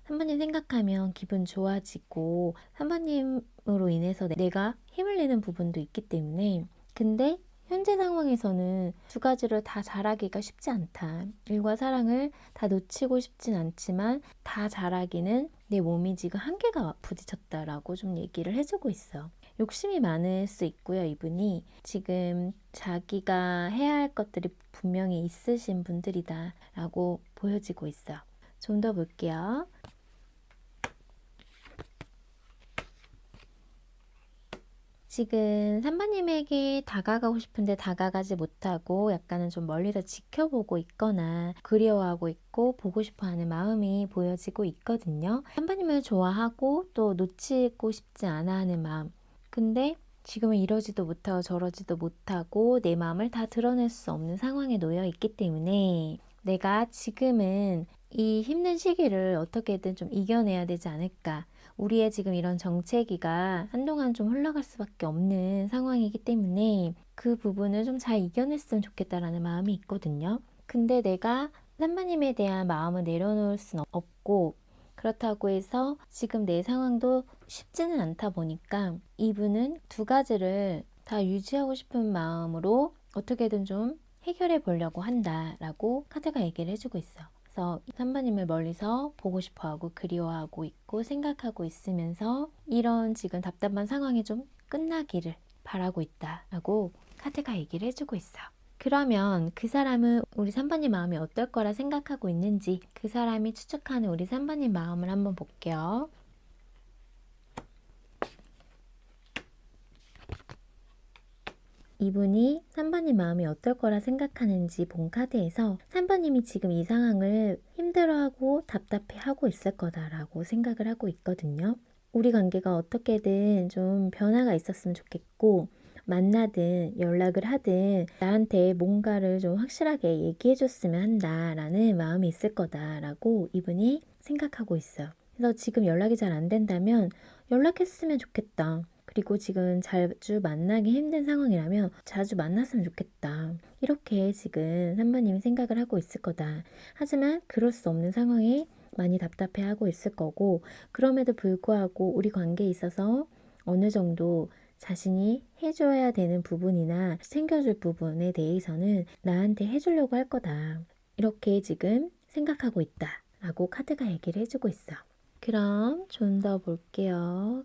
3번님 생각하면 기분 좋아지고 3번님으로 인해서 내가 힘을 내는 부분도 있기 때문에, 근데 현재 상황에서는 두 가지를 다 잘하기가 쉽지 않다. 일과 사랑을 다 놓치고 싶진 않지만 다 잘하기는 내 몸이 지금 한계가 부딪혔다라고 좀 얘기를 해주고 있어. 욕심이 많을 수 있고요. 이분이 지금 자기가 해야 할 것들이 분명히 있으신 분들이다 라고 보여지고 있어요. 좀 더 볼게요. 지금 3번님에게 다가가고 싶은데 다가가지 못하고 약간은 좀 멀리서 지켜보고 있거나 그리워하고 있고 보고 싶어하는 마음이 보여지고 있거든요. 3번님을 좋아하고 또 놓치고 싶지 않아 하는 마음. 근데 지금은 이러지도 못하고 저러지도 못하고 내 마음을 다 드러낼 수 없는 상황에 놓여 있기 때문에, 내가 지금은 이 힘든 시기를 어떻게든 좀 이겨내야 되지 않을까. 우리의 지금 이런 정체기가 한동안 좀 흘러갈 수밖에 없는 상황이기 때문에 그 부분을 좀 잘 이겨냈으면 좋겠다라는 마음이 있거든요. 근데 내가 3번님에 대한 마음을 내려놓을 수는 없고, 그렇다고 해서 지금 내 상황도 쉽지는 않다 보니까 이분은 두 가지를 다 유지하고 싶은 마음으로 어떻게든 좀 해결해 보려고 한다라고 카드가 얘기를 해주고 있어요. 그래서 3번님을 멀리서 보고 싶어하고 그리워하고 있고 생각하고 있으면서 이런 지금 답답한 상황이 좀 끝나기를 바라고 있다라고 카드가 얘기를 해주고 있어요. 그러면 그 사람은 우리 3번님 마음이 어떨 거라 생각하고 있는지, 그 사람이 추측하는 우리 3번님 마음을 한번 볼게요. 이분이 3번님 마음이 어떨 거라 생각하는지 본 카드에서 3번님이 지금 이 상황을 힘들어하고 답답해하고 있을 거다라고 생각을 하고 있거든요. 우리 관계가 어떻게든 좀 변화가 있었으면 좋겠고, 만나든 연락을 하든 나한테 뭔가를 좀 확실하게 얘기해 줬으면 한다라는 마음이 있을 거다라고 이분이 생각하고 있어요. 그래서 지금 연락이 잘 안 된다면 연락했으면 좋겠다. 그리고 지금 자주 만나기 힘든 상황이라면 자주 만났으면 좋겠다. 이렇게 지금 3번님이 생각을 하고 있을 거다. 하지만 그럴 수 없는 상황에 많이 답답해하고 있을 거고, 그럼에도 불구하고 우리 관계에 있어서 어느 정도 자신이 해줘야 되는 부분이나 챙겨줄 부분에 대해서는 나한테 해주려고 할 거다. 이렇게 지금 생각하고 있다. 라고 카드가 얘기를 해주고 있어. 그럼 좀 더 볼게요.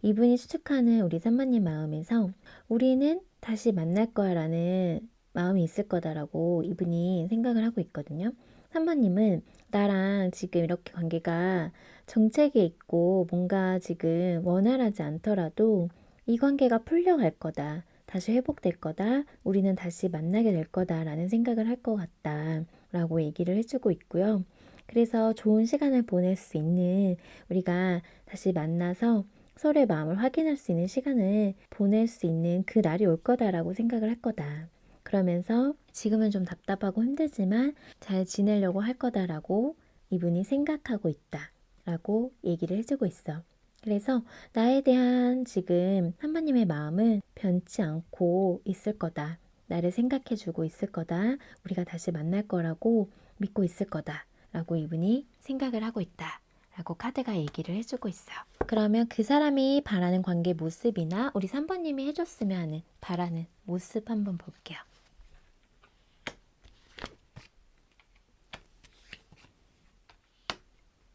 이분이 추측하는 우리 산마님 마음에서 우리는 다시 만날 거야 라는 마음이 있을 거다라고 이분이 생각을 하고 있거든요. 산마님은 나랑 지금 이렇게 관계가 정체기에 있고 뭔가 지금 원활하지 않더라도 이 관계가 풀려갈 거다. 다시 회복될 거다. 우리는 다시 만나게 될 거다 라는 생각을 할 것 같다 라고 얘기를 해주고 있고요. 그래서 좋은 시간을 보낼 수 있는 우리가 다시 만나서 서로의 마음을 확인할 수 있는 시간을 보낼 수 있는 그 날이 올 거다라고 생각을 할 거다. 그러면서 지금은 좀 답답하고 힘들지만 잘 지내려고 할 거다라고 이분이 생각하고 있다. 라고 얘기를 해주고 있어. 그래서 나에 대한 지금 하나님의 마음은 변치 않고 있을 거다. 나를 생각해주고 있을 거다. 우리가 다시 만날 거라고 믿고 있을 거다. 라고 이분이 생각을 하고 있다. 라고 카드가 얘기를 해주고 있어. 그러면 그 사람이 바라는 관계 모습이나 우리 3번님이 해줬으면 하는 바라는 모습 한번 볼게요.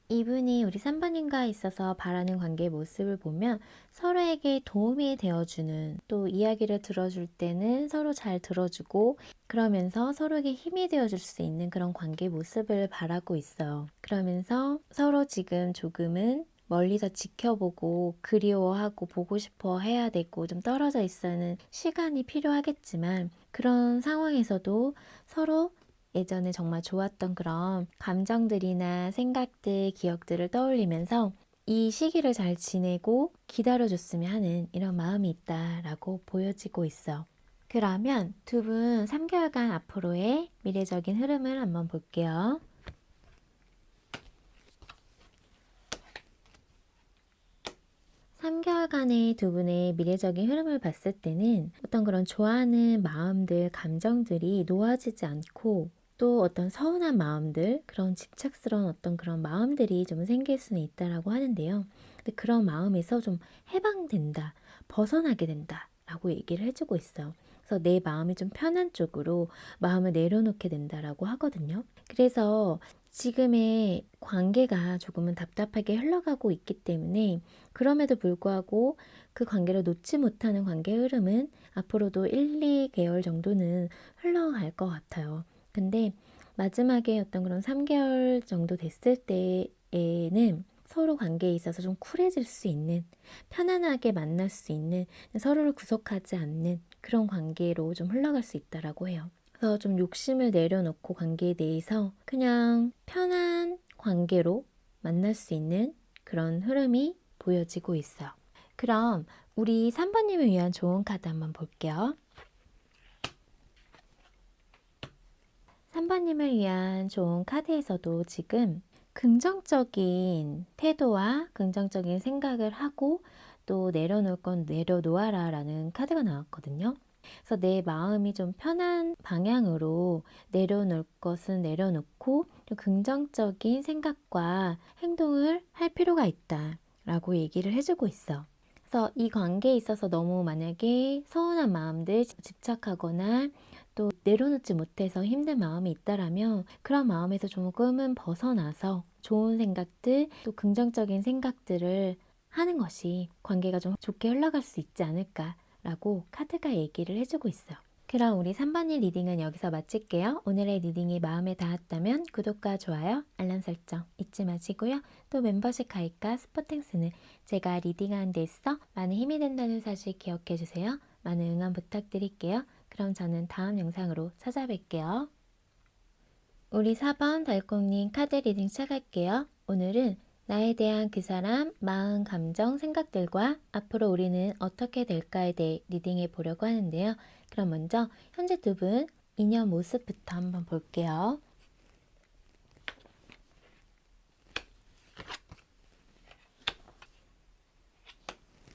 이분이 우리 3번님과 있어서 바라는 관계의 모습을 보면 서로에게 도움이 되어주는, 또 이야기를 들어줄 때는 서로 잘 들어주고 그러면서 서로에게 힘이 되어줄 수 있는 그런 관계 모습을 바라고 있어요. 그러면서 서로 지금 조금은 멀리서 지켜보고 그리워하고 보고 싶어 해야 되고 좀 떨어져 있어는 시간이 필요하겠지만 그런 상황에서도 서로 예전에 정말 좋았던 그런 감정들이나 생각들, 기억들을 떠올리면서 이 시기를 잘 지내고 기다려줬으면 하는 이런 마음이 있다라고 보여지고 있어. 그러면 두 분 3개월간 앞으로의 미래적인 흐름을 한번 볼게요. 3개월간의 두 분의 미래적인 흐름을 봤을 때는 어떤 그런 좋아하는 마음들, 감정들이 놓아지지 않고 또 어떤 서운한 마음들, 그런 집착스러운 어떤 그런 마음들이 좀 생길 수는 있다라고 하는데요. 근데 그런 마음에서 좀 해방된다, 벗어나게 된다 라고 얘기를 해주고 있어요. 그래서 내 마음이 좀 편한 쪽으로 마음을 내려놓게 된다라고 하거든요. 그래서 지금의 관계가 조금은 답답하게 흘러가고 있기 때문에 그럼에도 불구하고 그 관계를 놓지 못하는 관계 흐름은 앞으로도 1, 2개월 정도는 흘러갈 것 같아요. 근데 마지막에 어떤 그런 3개월 정도 됐을 때에는 서로 관계에 있어서 좀 쿨해질 수 있는, 편안하게 만날 수 있는, 서로를 구속하지 않는 그런 관계로 좀 흘러갈 수 있다라고 해요. 그래서 좀 욕심을 내려놓고 관계에 대해서 그냥 편한 관계로 만날 수 있는 그런 흐름이 보여지고 있어요. 그럼 우리 3번님을 위한 좋은 카드 한번 볼게요. 3번님을 위한 좋은 카드에서도 지금 긍정적인 태도와 긍정적인 생각을 하고 또 내려놓을 건 내려놓아라 라는 카드가 나왔거든요. 그래서 내 마음이 좀 편한 방향으로 내려놓을 것은 내려놓고 좀 긍정적인 생각과 행동을 할 필요가 있다 라고 얘기를 해주고 있어. 그래서 이 관계에 있어서 너무 만약에 서운한 마음들 집착하거나 또 내려놓지 못해서 힘든 마음이 있다라면 그런 마음에서 조금은 벗어나서 좋은 생각들 또 긍정적인 생각들을 하는 것이 관계가 좀 좋게 흘러갈 수 있지 않을까라고 카드가 얘기를 해주고 있어요. 그럼 우리 3번님 리딩은 여기서 마칠게요. 오늘의 리딩이 마음에 닿았다면 구독과 좋아요, 알람 설정 잊지 마시고요. 또 멤버십 가입과 스포탱스는 제가 리딩하는 데 있어 많은 힘이 된다는 사실 기억해 주세요. 많은 응원 부탁드릴게요. 그럼 저는 다음 영상으로 찾아뵐게요. 우리 4번 달콩님 카드 리딩 시작할게요. 오늘은 나에 대한 그 사람, 마음, 감정, 생각들과 앞으로 우리는 어떻게 될까에 대해 리딩해 보려고 하는데요. 그럼 먼저 현재 두 분 인연 모습부터 한번 볼게요.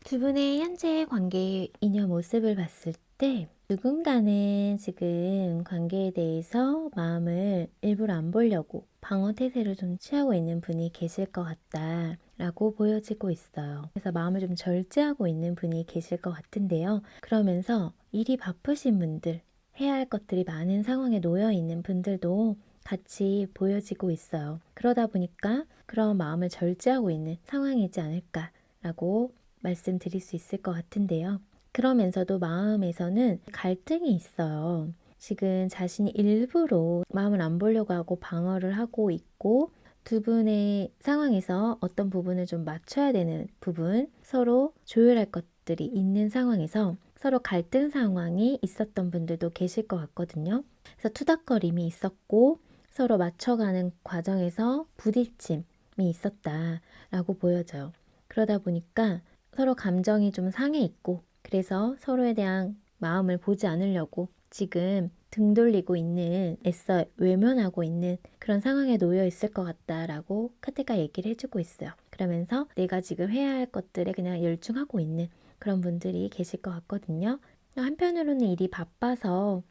두 분의 현재 관계의 인연 모습을 봤을 때 누군가는 지금 관계에 대해서 마음을 일부러 안 보려고 방어 태세를 좀 취하고 있는 분이 계실 것 같다라고 보여지고 있어요. 그래서 마음을 좀 절제하고 있는 분이 계실 것 같은데요. 그러면서 일이 바쁘신 분들, 해야 할 것들이 많은 상황에 놓여 있는 분들도 같이 보여지고 있어요. 그러다 보니까 그런 마음을 절제하고 있는 상황이지 않을까라고 말씀드릴 수 있을 것 같은데요. 그러면서도 마음에서는 갈등이 있어요. 지금 자신이 일부러 마음을 안 보려고 하고 방어를 하고 있고, 두 분의 상황에서 어떤 부분을 좀 맞춰야 되는 부분, 서로 조율할 것들이 있는 상황에서 서로 갈등 상황이 있었던 분들도 계실 것 같거든요. 그래서 투닥거림이 있었고 서로 맞춰가는 과정에서 부딪힘이 있었다라고 보여져요. 그러다 보니까 서로 감정이 좀 상해 있고, 그래서 서로에 대한 마음을 보지 않으려고 지금 등 돌리고 있는, 애써 외면하고 있는 그런 상황에 놓여 있을 것 같다라고 카드가 얘기를 해주고 있어요. 그러면서 내가 지금 해야 할 것들에 그냥 열중하고 있는 그런 분들이 계실 것 같거든요. 한편으로는 일이 바빠서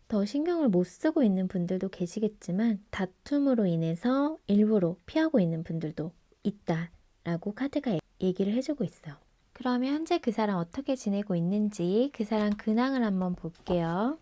더 신경을 못 쓰고 있는 분들도 계시겠지만, 다툼으로 인해서 일부러 피하고 있는 분들도 있다라고 카드가 얘기를 해주고 있어요. 그러면 현재 그 사람 어떻게 지내고 있는지 그 사람 근황을 한번 볼게요.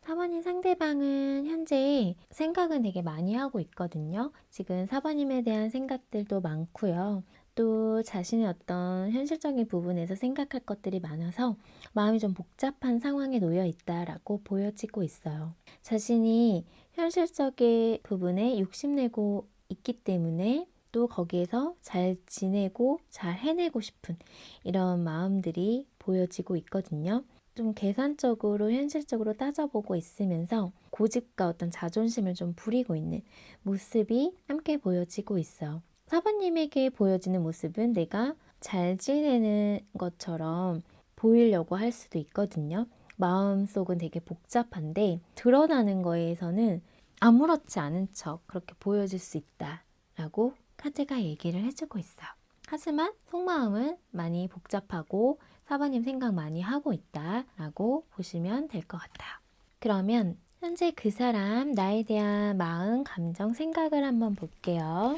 사번님 상대방은 현재 생각은 되게 많이 하고 있거든요. 지금 사번님에 대한 생각들도 많고요. 또 자신의 어떤 현실적인 부분에서 생각할 것들이 많아서 마음이 좀 복잡한 상황에 놓여 있다라고 보여지고 있어요. 자신이 현실적인 부분에 욕심내고 있기 때문에 또 거기에서 잘 지내고 잘 해내고 싶은 이런 마음들이 보여지고 있거든요. 좀 계산적으로 현실적으로 따져보고 있으면서 고집과 어떤 자존심을 좀 부리고 있는 모습이 함께 보여지고 있어요. 사부님에게 보여지는 모습은 내가 잘 지내는 것처럼 보이려고 할 수도 있거든요. 마음속은 되게 복잡한데 드러나는 거에서는 아무렇지 않은 척 그렇게 보여질 수 있다라고 카드가 얘기를 해주고 있어요. 하지만 속마음은 많이 복잡하고 사부님 생각 많이 하고 있다라고 보시면 될 것 같아요. 그러면 현재 그 사람 나에 대한 마음, 감정, 생각을 한번 볼게요.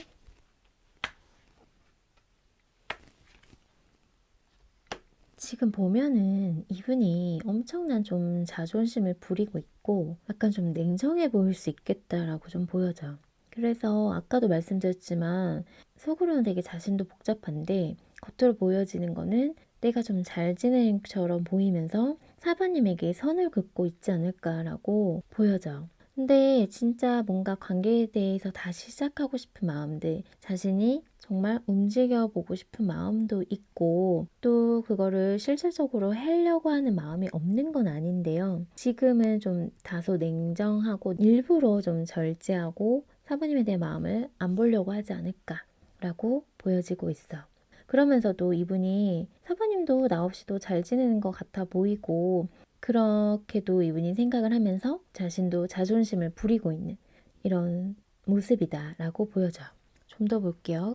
지금 보면은 이분이 엄청난 좀 자존심을 부리고 있고 약간 좀 냉정해 보일 수 있겠다라고 좀 보여져요. 그래서 아까도 말씀드렸지만 속으로는 되게 자신도 복잡한데 겉으로 보여지는 거는 내가 좀 잘 지내는 것처럼 보이면서 사부님에게 선을 긋고 있지 않을까라고 보여져요. 근데 진짜 뭔가 관계에 대해서 다시 시작하고 싶은 마음들, 자신이 정말 움직여보고 싶은 마음도 있고 또 그거를 실질적으로 하려고 하는 마음이 없는 건 아닌데요. 지금은 좀 다소 냉정하고 일부러 좀 절제하고 사부님에 대한 마음을 안 보려고 하지 않을까라고 보여지고 있어. 그러면서도 이분이 사부님도 나 없이도 잘 지내는 것 같아 보이고, 그렇게도 이분이 생각을 하면서 자신도 자존심을 부리고 있는 이런 모습이다라고 보여져요. 좀 더 볼게요.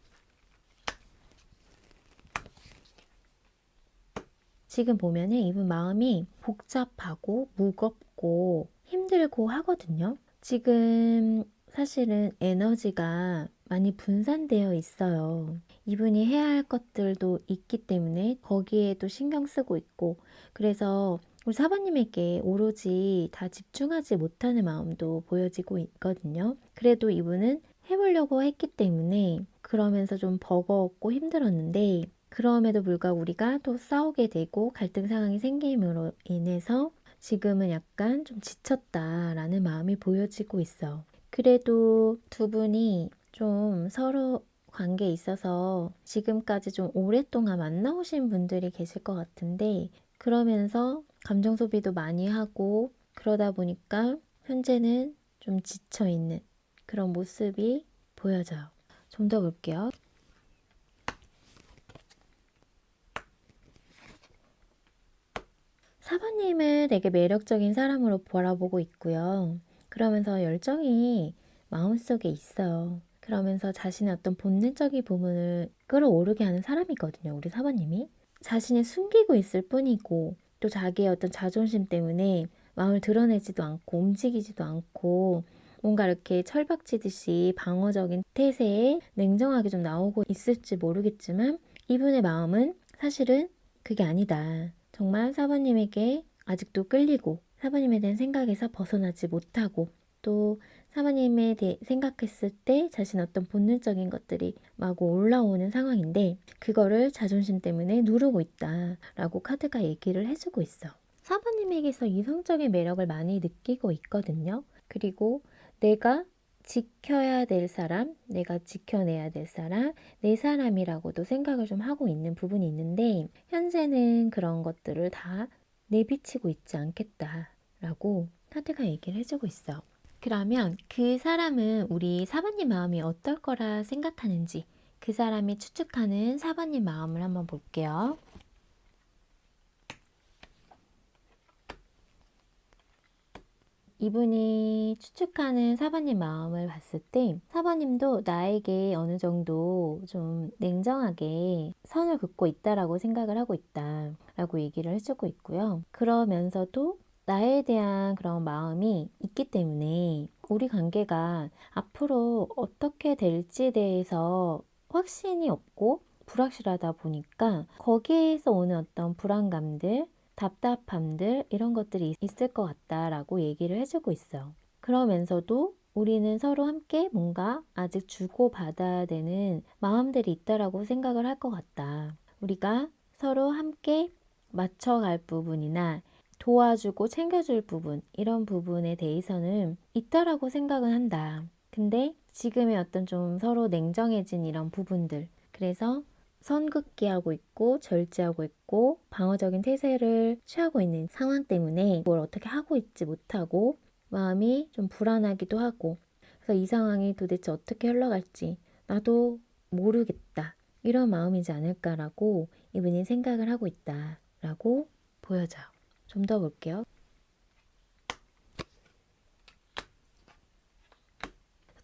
지금 보면은 이분 마음이 복잡하고 무겁고 힘들고 하거든요. 지금 사실은 에너지가 많이 분산되어 있어요. 이분이 해야 할 것들도 있기 때문에 거기에도 신경 쓰고 있고, 그래서 우리 사부님에게 오로지 다 집중하지 못하는 마음도 보여지고 있거든요. 그래도 이분은 해보려고 했기 때문에 그러면서 좀 버거웠고 힘들었는데, 그럼에도 불구하고 우리가 또 싸우게 되고 갈등 상황이 생김으로 인해서 지금은 약간 좀 지쳤다라는 마음이 보여지고 있어. 그래도 두 분이 좀 서로 관계에 있어서 지금까지 좀 오랫동안 만나오신 분들이 계실 것 같은데, 그러면서 감정 소비도 많이 하고 그러다 보니까 현재는 좀 지쳐있는 그런 모습이 보여져요. 좀 더 볼게요. 사부님을 되게 매력적인 사람으로 바라보고 있고요. 그러면서 열정이 마음속에 있어요. 그러면서 자신의 어떤 본능적인 부분을 끌어오르게 하는 사람이거든요. 우리 사부님이. 자신이 숨기고 있을 뿐이고 또 자기의 어떤 자존심 때문에 마음을 드러내지도 않고 움직이지도 않고 뭔가 이렇게 철벽치듯이 방어적인 태세에 냉정하게 좀 나오고 있을지 모르겠지만 이분의 마음은 사실은 그게 아니다. 정말 사모님에게 아직도 끌리고 사모님에 대한 생각에서 벗어나지 못하고 또 사모님에 대해 생각했을 때 자신 어떤 본능적인 것들이 마구 올라오는 상황인데 그거를 자존심 때문에 누르고 있다라고 카드가 얘기를 해주고 있어. 사모님에게서 이성적인 매력을 많이 느끼고 있거든요. 그리고 내가 지켜야 될 사람, 내가 지켜내야 될 사람, 내 사람이라고도 생각을 좀 하고 있는 부분이 있는데 현재는 그런 것들을 다 내비치고 있지 않겠다라고 카드가 얘기를 해주고 있어. 그러면 그 사람은 우리 사모님 마음이 어떨 거라 생각하는지 그 사람이 추측하는 사모님 마음을 한번 볼게요. 이분이 추측하는 사모님 마음을 봤을 때 사모님도 나에게 어느 정도 좀 냉정하게 선을 긋고 있다라고 생각을 하고 있다라고 얘기를 해주고 있고요. 그러면서도 나에 대한 그런 마음이 있기 때문에 우리 관계가 앞으로 어떻게 될지에 대해서 확신이 없고 불확실하다 보니까 거기에서 오는 어떤 불안감들 답답함들 이런 것들이 있을 것 같다라고 얘기를 해주고 있어. 그러면서도 우리는 서로 함께 뭔가 아직 주고받아야 되는 마음들이 있다라고 생각을 할 것 같다. 우리가 서로 함께 맞춰갈 부분이나 도와주고 챙겨줄 부분 이런 부분에 대해서는 있다라고 생각은 한다. 근데 지금의 어떤 좀 서로 냉정해진 이런 부분들 그래서 선긋기하고 있고 절제하고 있고 방어적인 태세를 취하고 있는 상황 때문에 뭘 어떻게 하고 있지 못하고 마음이 좀 불안하기도 하고 그래서 이 상황이 도대체 어떻게 흘러갈지 나도 모르겠다 이런 마음이지 않을까라고 이분이 생각을 하고 있다라고 보여져요. 좀 더 볼게요.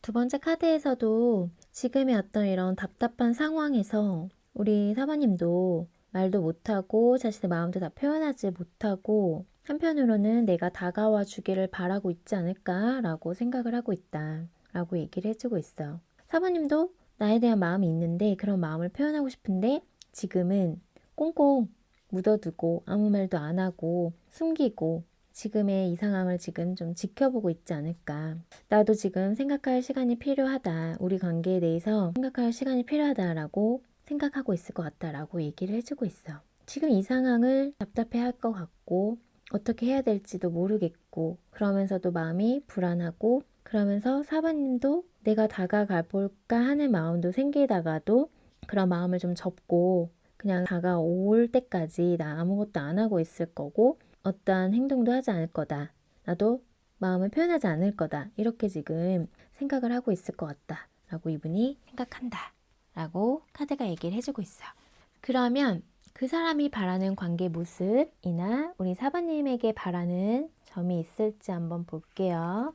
두 번째 카드에서도 지금의 어떤 이런 답답한 상황에서 우리 사모님도 말도 못하고 자신의 마음도 다 표현하지 못하고 한편으로는 내가 다가와 주기를 바라고 있지 않을까라고 생각을 하고 있다라고 얘기를 해주고 있어요. 사모님도 나에 대한 마음이 있는데 그런 마음을 표현하고 싶은데 지금은 꽁꽁 묻어두고 아무 말도 안 하고 숨기고 지금의 이 상황을 지금 좀 지켜보고 있지 않을까. 나도 지금 생각할 시간이 필요하다. 우리 관계에 대해서 생각할 시간이 필요하다라고 생각하고 있을 것 같다라고 얘기를 해주고 있어. 지금 이 상황을 답답해 할 것 같고 어떻게 해야 될지도 모르겠고 그러면서도 마음이 불안하고 그러면서 사부님도 내가 다가가 볼까 하는 마음도 생기다가도 그런 마음을 좀 접고 그냥 다가올 때까지 나 아무것도 안 하고 있을 거고 어떠한 행동도 하지 않을 거다. 나도 마음을 표현하지 않을 거다. 이렇게 지금 생각을 하고 있을 것 같다. 라고 이분이 생각한다. 라고 카드가 얘기를 해주고 있어. 그러면 그 사람이 바라는 관계 모습이나 우리 사부님에게 바라는 점이 있을지 한번 볼게요.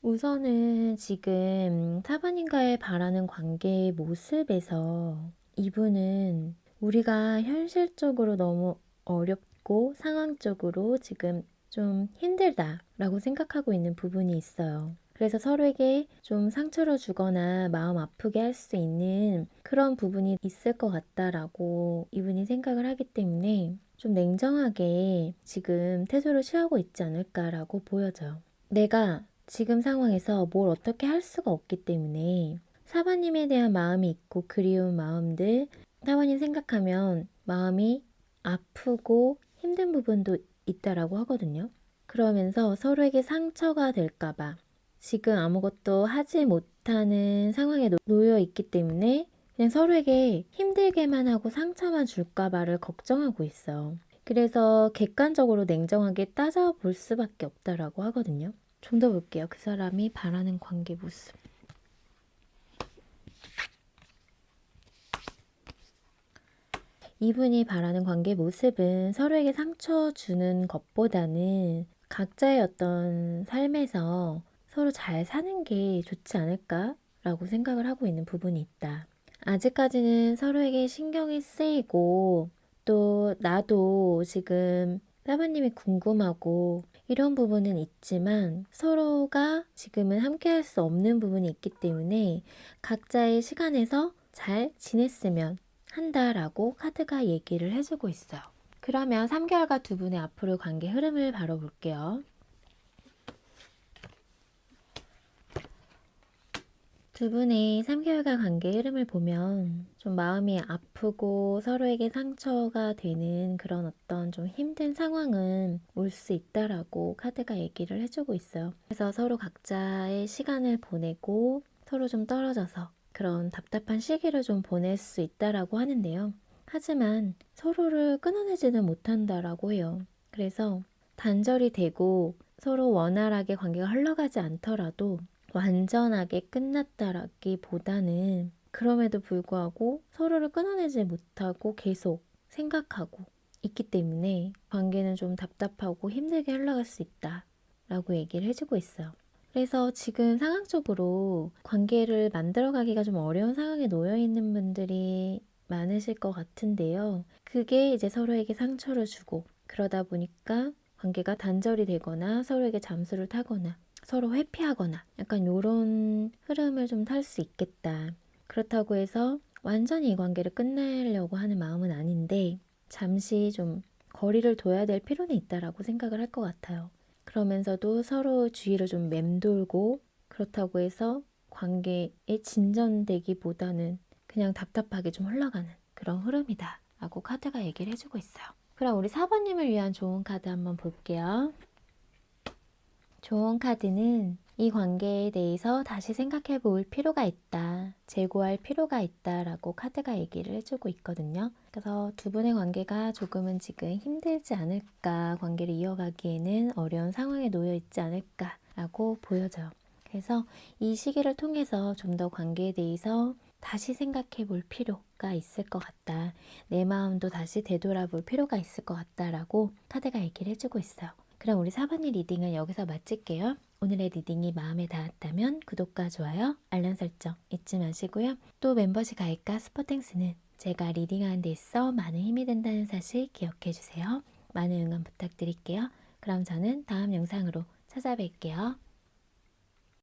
우선은 지금 사부님과의 바라는 관계의 모습에서 이분은 우리가 현실적으로 너무 어렵고 상황적으로 지금 좀 힘들다라고 생각하고 있는 부분이 있어요. 그래서 서로에게 좀 상처를 주거나 마음 아프게 할 수 있는 그런 부분이 있을 것 같다라고 이분이 생각을 하기 때문에 좀 냉정하게 지금 태도를 취하고 있지 않을까라고 보여져요. 내가 지금 상황에서 뭘 어떻게 할 수가 없기 때문에 사바님에 대한 마음이 있고 그리운 마음들 사바님 생각하면 마음이 아프고 힘든 부분도 있다라고 하거든요. 그러면서 서로에게 상처가 될까봐 지금 아무것도 하지 못하는 상황에 놓여 있기 때문에 그냥 서로에게 힘들게만 하고 상처만 줄까봐를 걱정하고 있어요. 그래서 객관적으로 냉정하게 따져볼 수밖에 없다라고 하거든요. 좀 더 볼게요. 그 사람이 바라는 관계 모습. 이분이 바라는 관계 모습은 서로에게 상처 주는 것보다는 각자의 어떤 삶에서 서로 잘 사는 게 좋지 않을까라고 생각을 하고 있는 부분이 있다. 아직까지는 서로에게 신경이 쓰이고 또 나도 지금 사부님이 궁금하고 이런 부분은 있지만 서로가 지금은 함께 할 수 없는 부분이 있기 때문에 각자의 시간에서 잘 지냈으면 한다라고 카드가 얘기를 해주고 있어요. 그러면 3개월과 두 분의 앞으로 관계 흐름을 바로 볼게요. 두 분의 3개월간 관계 흐름을 보면 좀 마음이 아프고 서로에게 상처가 되는 그런 어떤 좀 힘든 상황은 올 수 있다라고 카드가 얘기를 해주고 있어요. 그래서 서로 각자의 시간을 보내고 서로 좀 떨어져서 그런 답답한 시기를 좀 보낼 수 있다라고 하는데요. 하지만 서로를 끊어내지는 못한다라고 해요. 그래서 단절이 되고 서로 원활하게 관계가 흘러가지 않더라도 완전하게 끝났다라기보다는 그럼에도 불구하고 서로를 끊어내지 못하고 계속 생각하고 있기 때문에 관계는 좀 답답하고 힘들게 흘러갈 수 있다라고 얘기를 해주고 있어요. 그래서 지금 상황적으로 관계를 만들어가기가 좀 어려운 상황에 놓여 있는 분들이 많으실 것 같은데요. 그게 이제 서로에게 상처를 주고 그러다 보니까 관계가 단절이 되거나 서로에게 잠수를 타거나 서로 회피하거나 약간 이런 흐름을 좀 탈 수 있겠다. 그렇다고 해서 완전히 이 관계를 끝내려고 하는 마음은 아닌데 잠시 좀 거리를 둬야 될 필요는 있다라고 생각을 할 것 같아요. 그러면서도 서로 주위를 좀 맴돌고 그렇다고 해서 관계에 진전되기보다는 그냥 답답하게 좀 흘러가는 그런 흐름이다 라고 카드가 얘기를 해주고 있어요. 그럼 우리 4번님을 위한 좋은 카드 한번 볼게요. 좋은 카드는 이 관계에 대해서 다시 생각해 볼 필요가 있다. 재고할 필요가 있다 라고 카드가 얘기를 해주고 있거든요. 그래서 두 분의 관계가 조금은 지금 힘들지 않을까, 관계를 이어가기에는 어려운 상황에 놓여 있지 않을까 라고 보여져요. 그래서 이 시기를 통해서 좀 더 관계에 대해서 다시 생각해 볼 필요가 있을 것 같다. 내 마음도 다시 되돌아볼 필요가 있을 것 같다라고 카드가 얘기를 해주고 있어요. 그럼 우리 4번의 리딩은 여기서 마칠게요. 오늘의 리딩이 마음에 닿았다면 구독과 좋아요, 알람 설정 잊지 마시고요. 또 멤버십 가입과 스포땡스는 제가 리딩하는 데 있어 많은 힘이 된다는 사실 기억해 주세요. 많은 응원 부탁드릴게요. 그럼 저는 다음 영상으로 찾아뵐게요.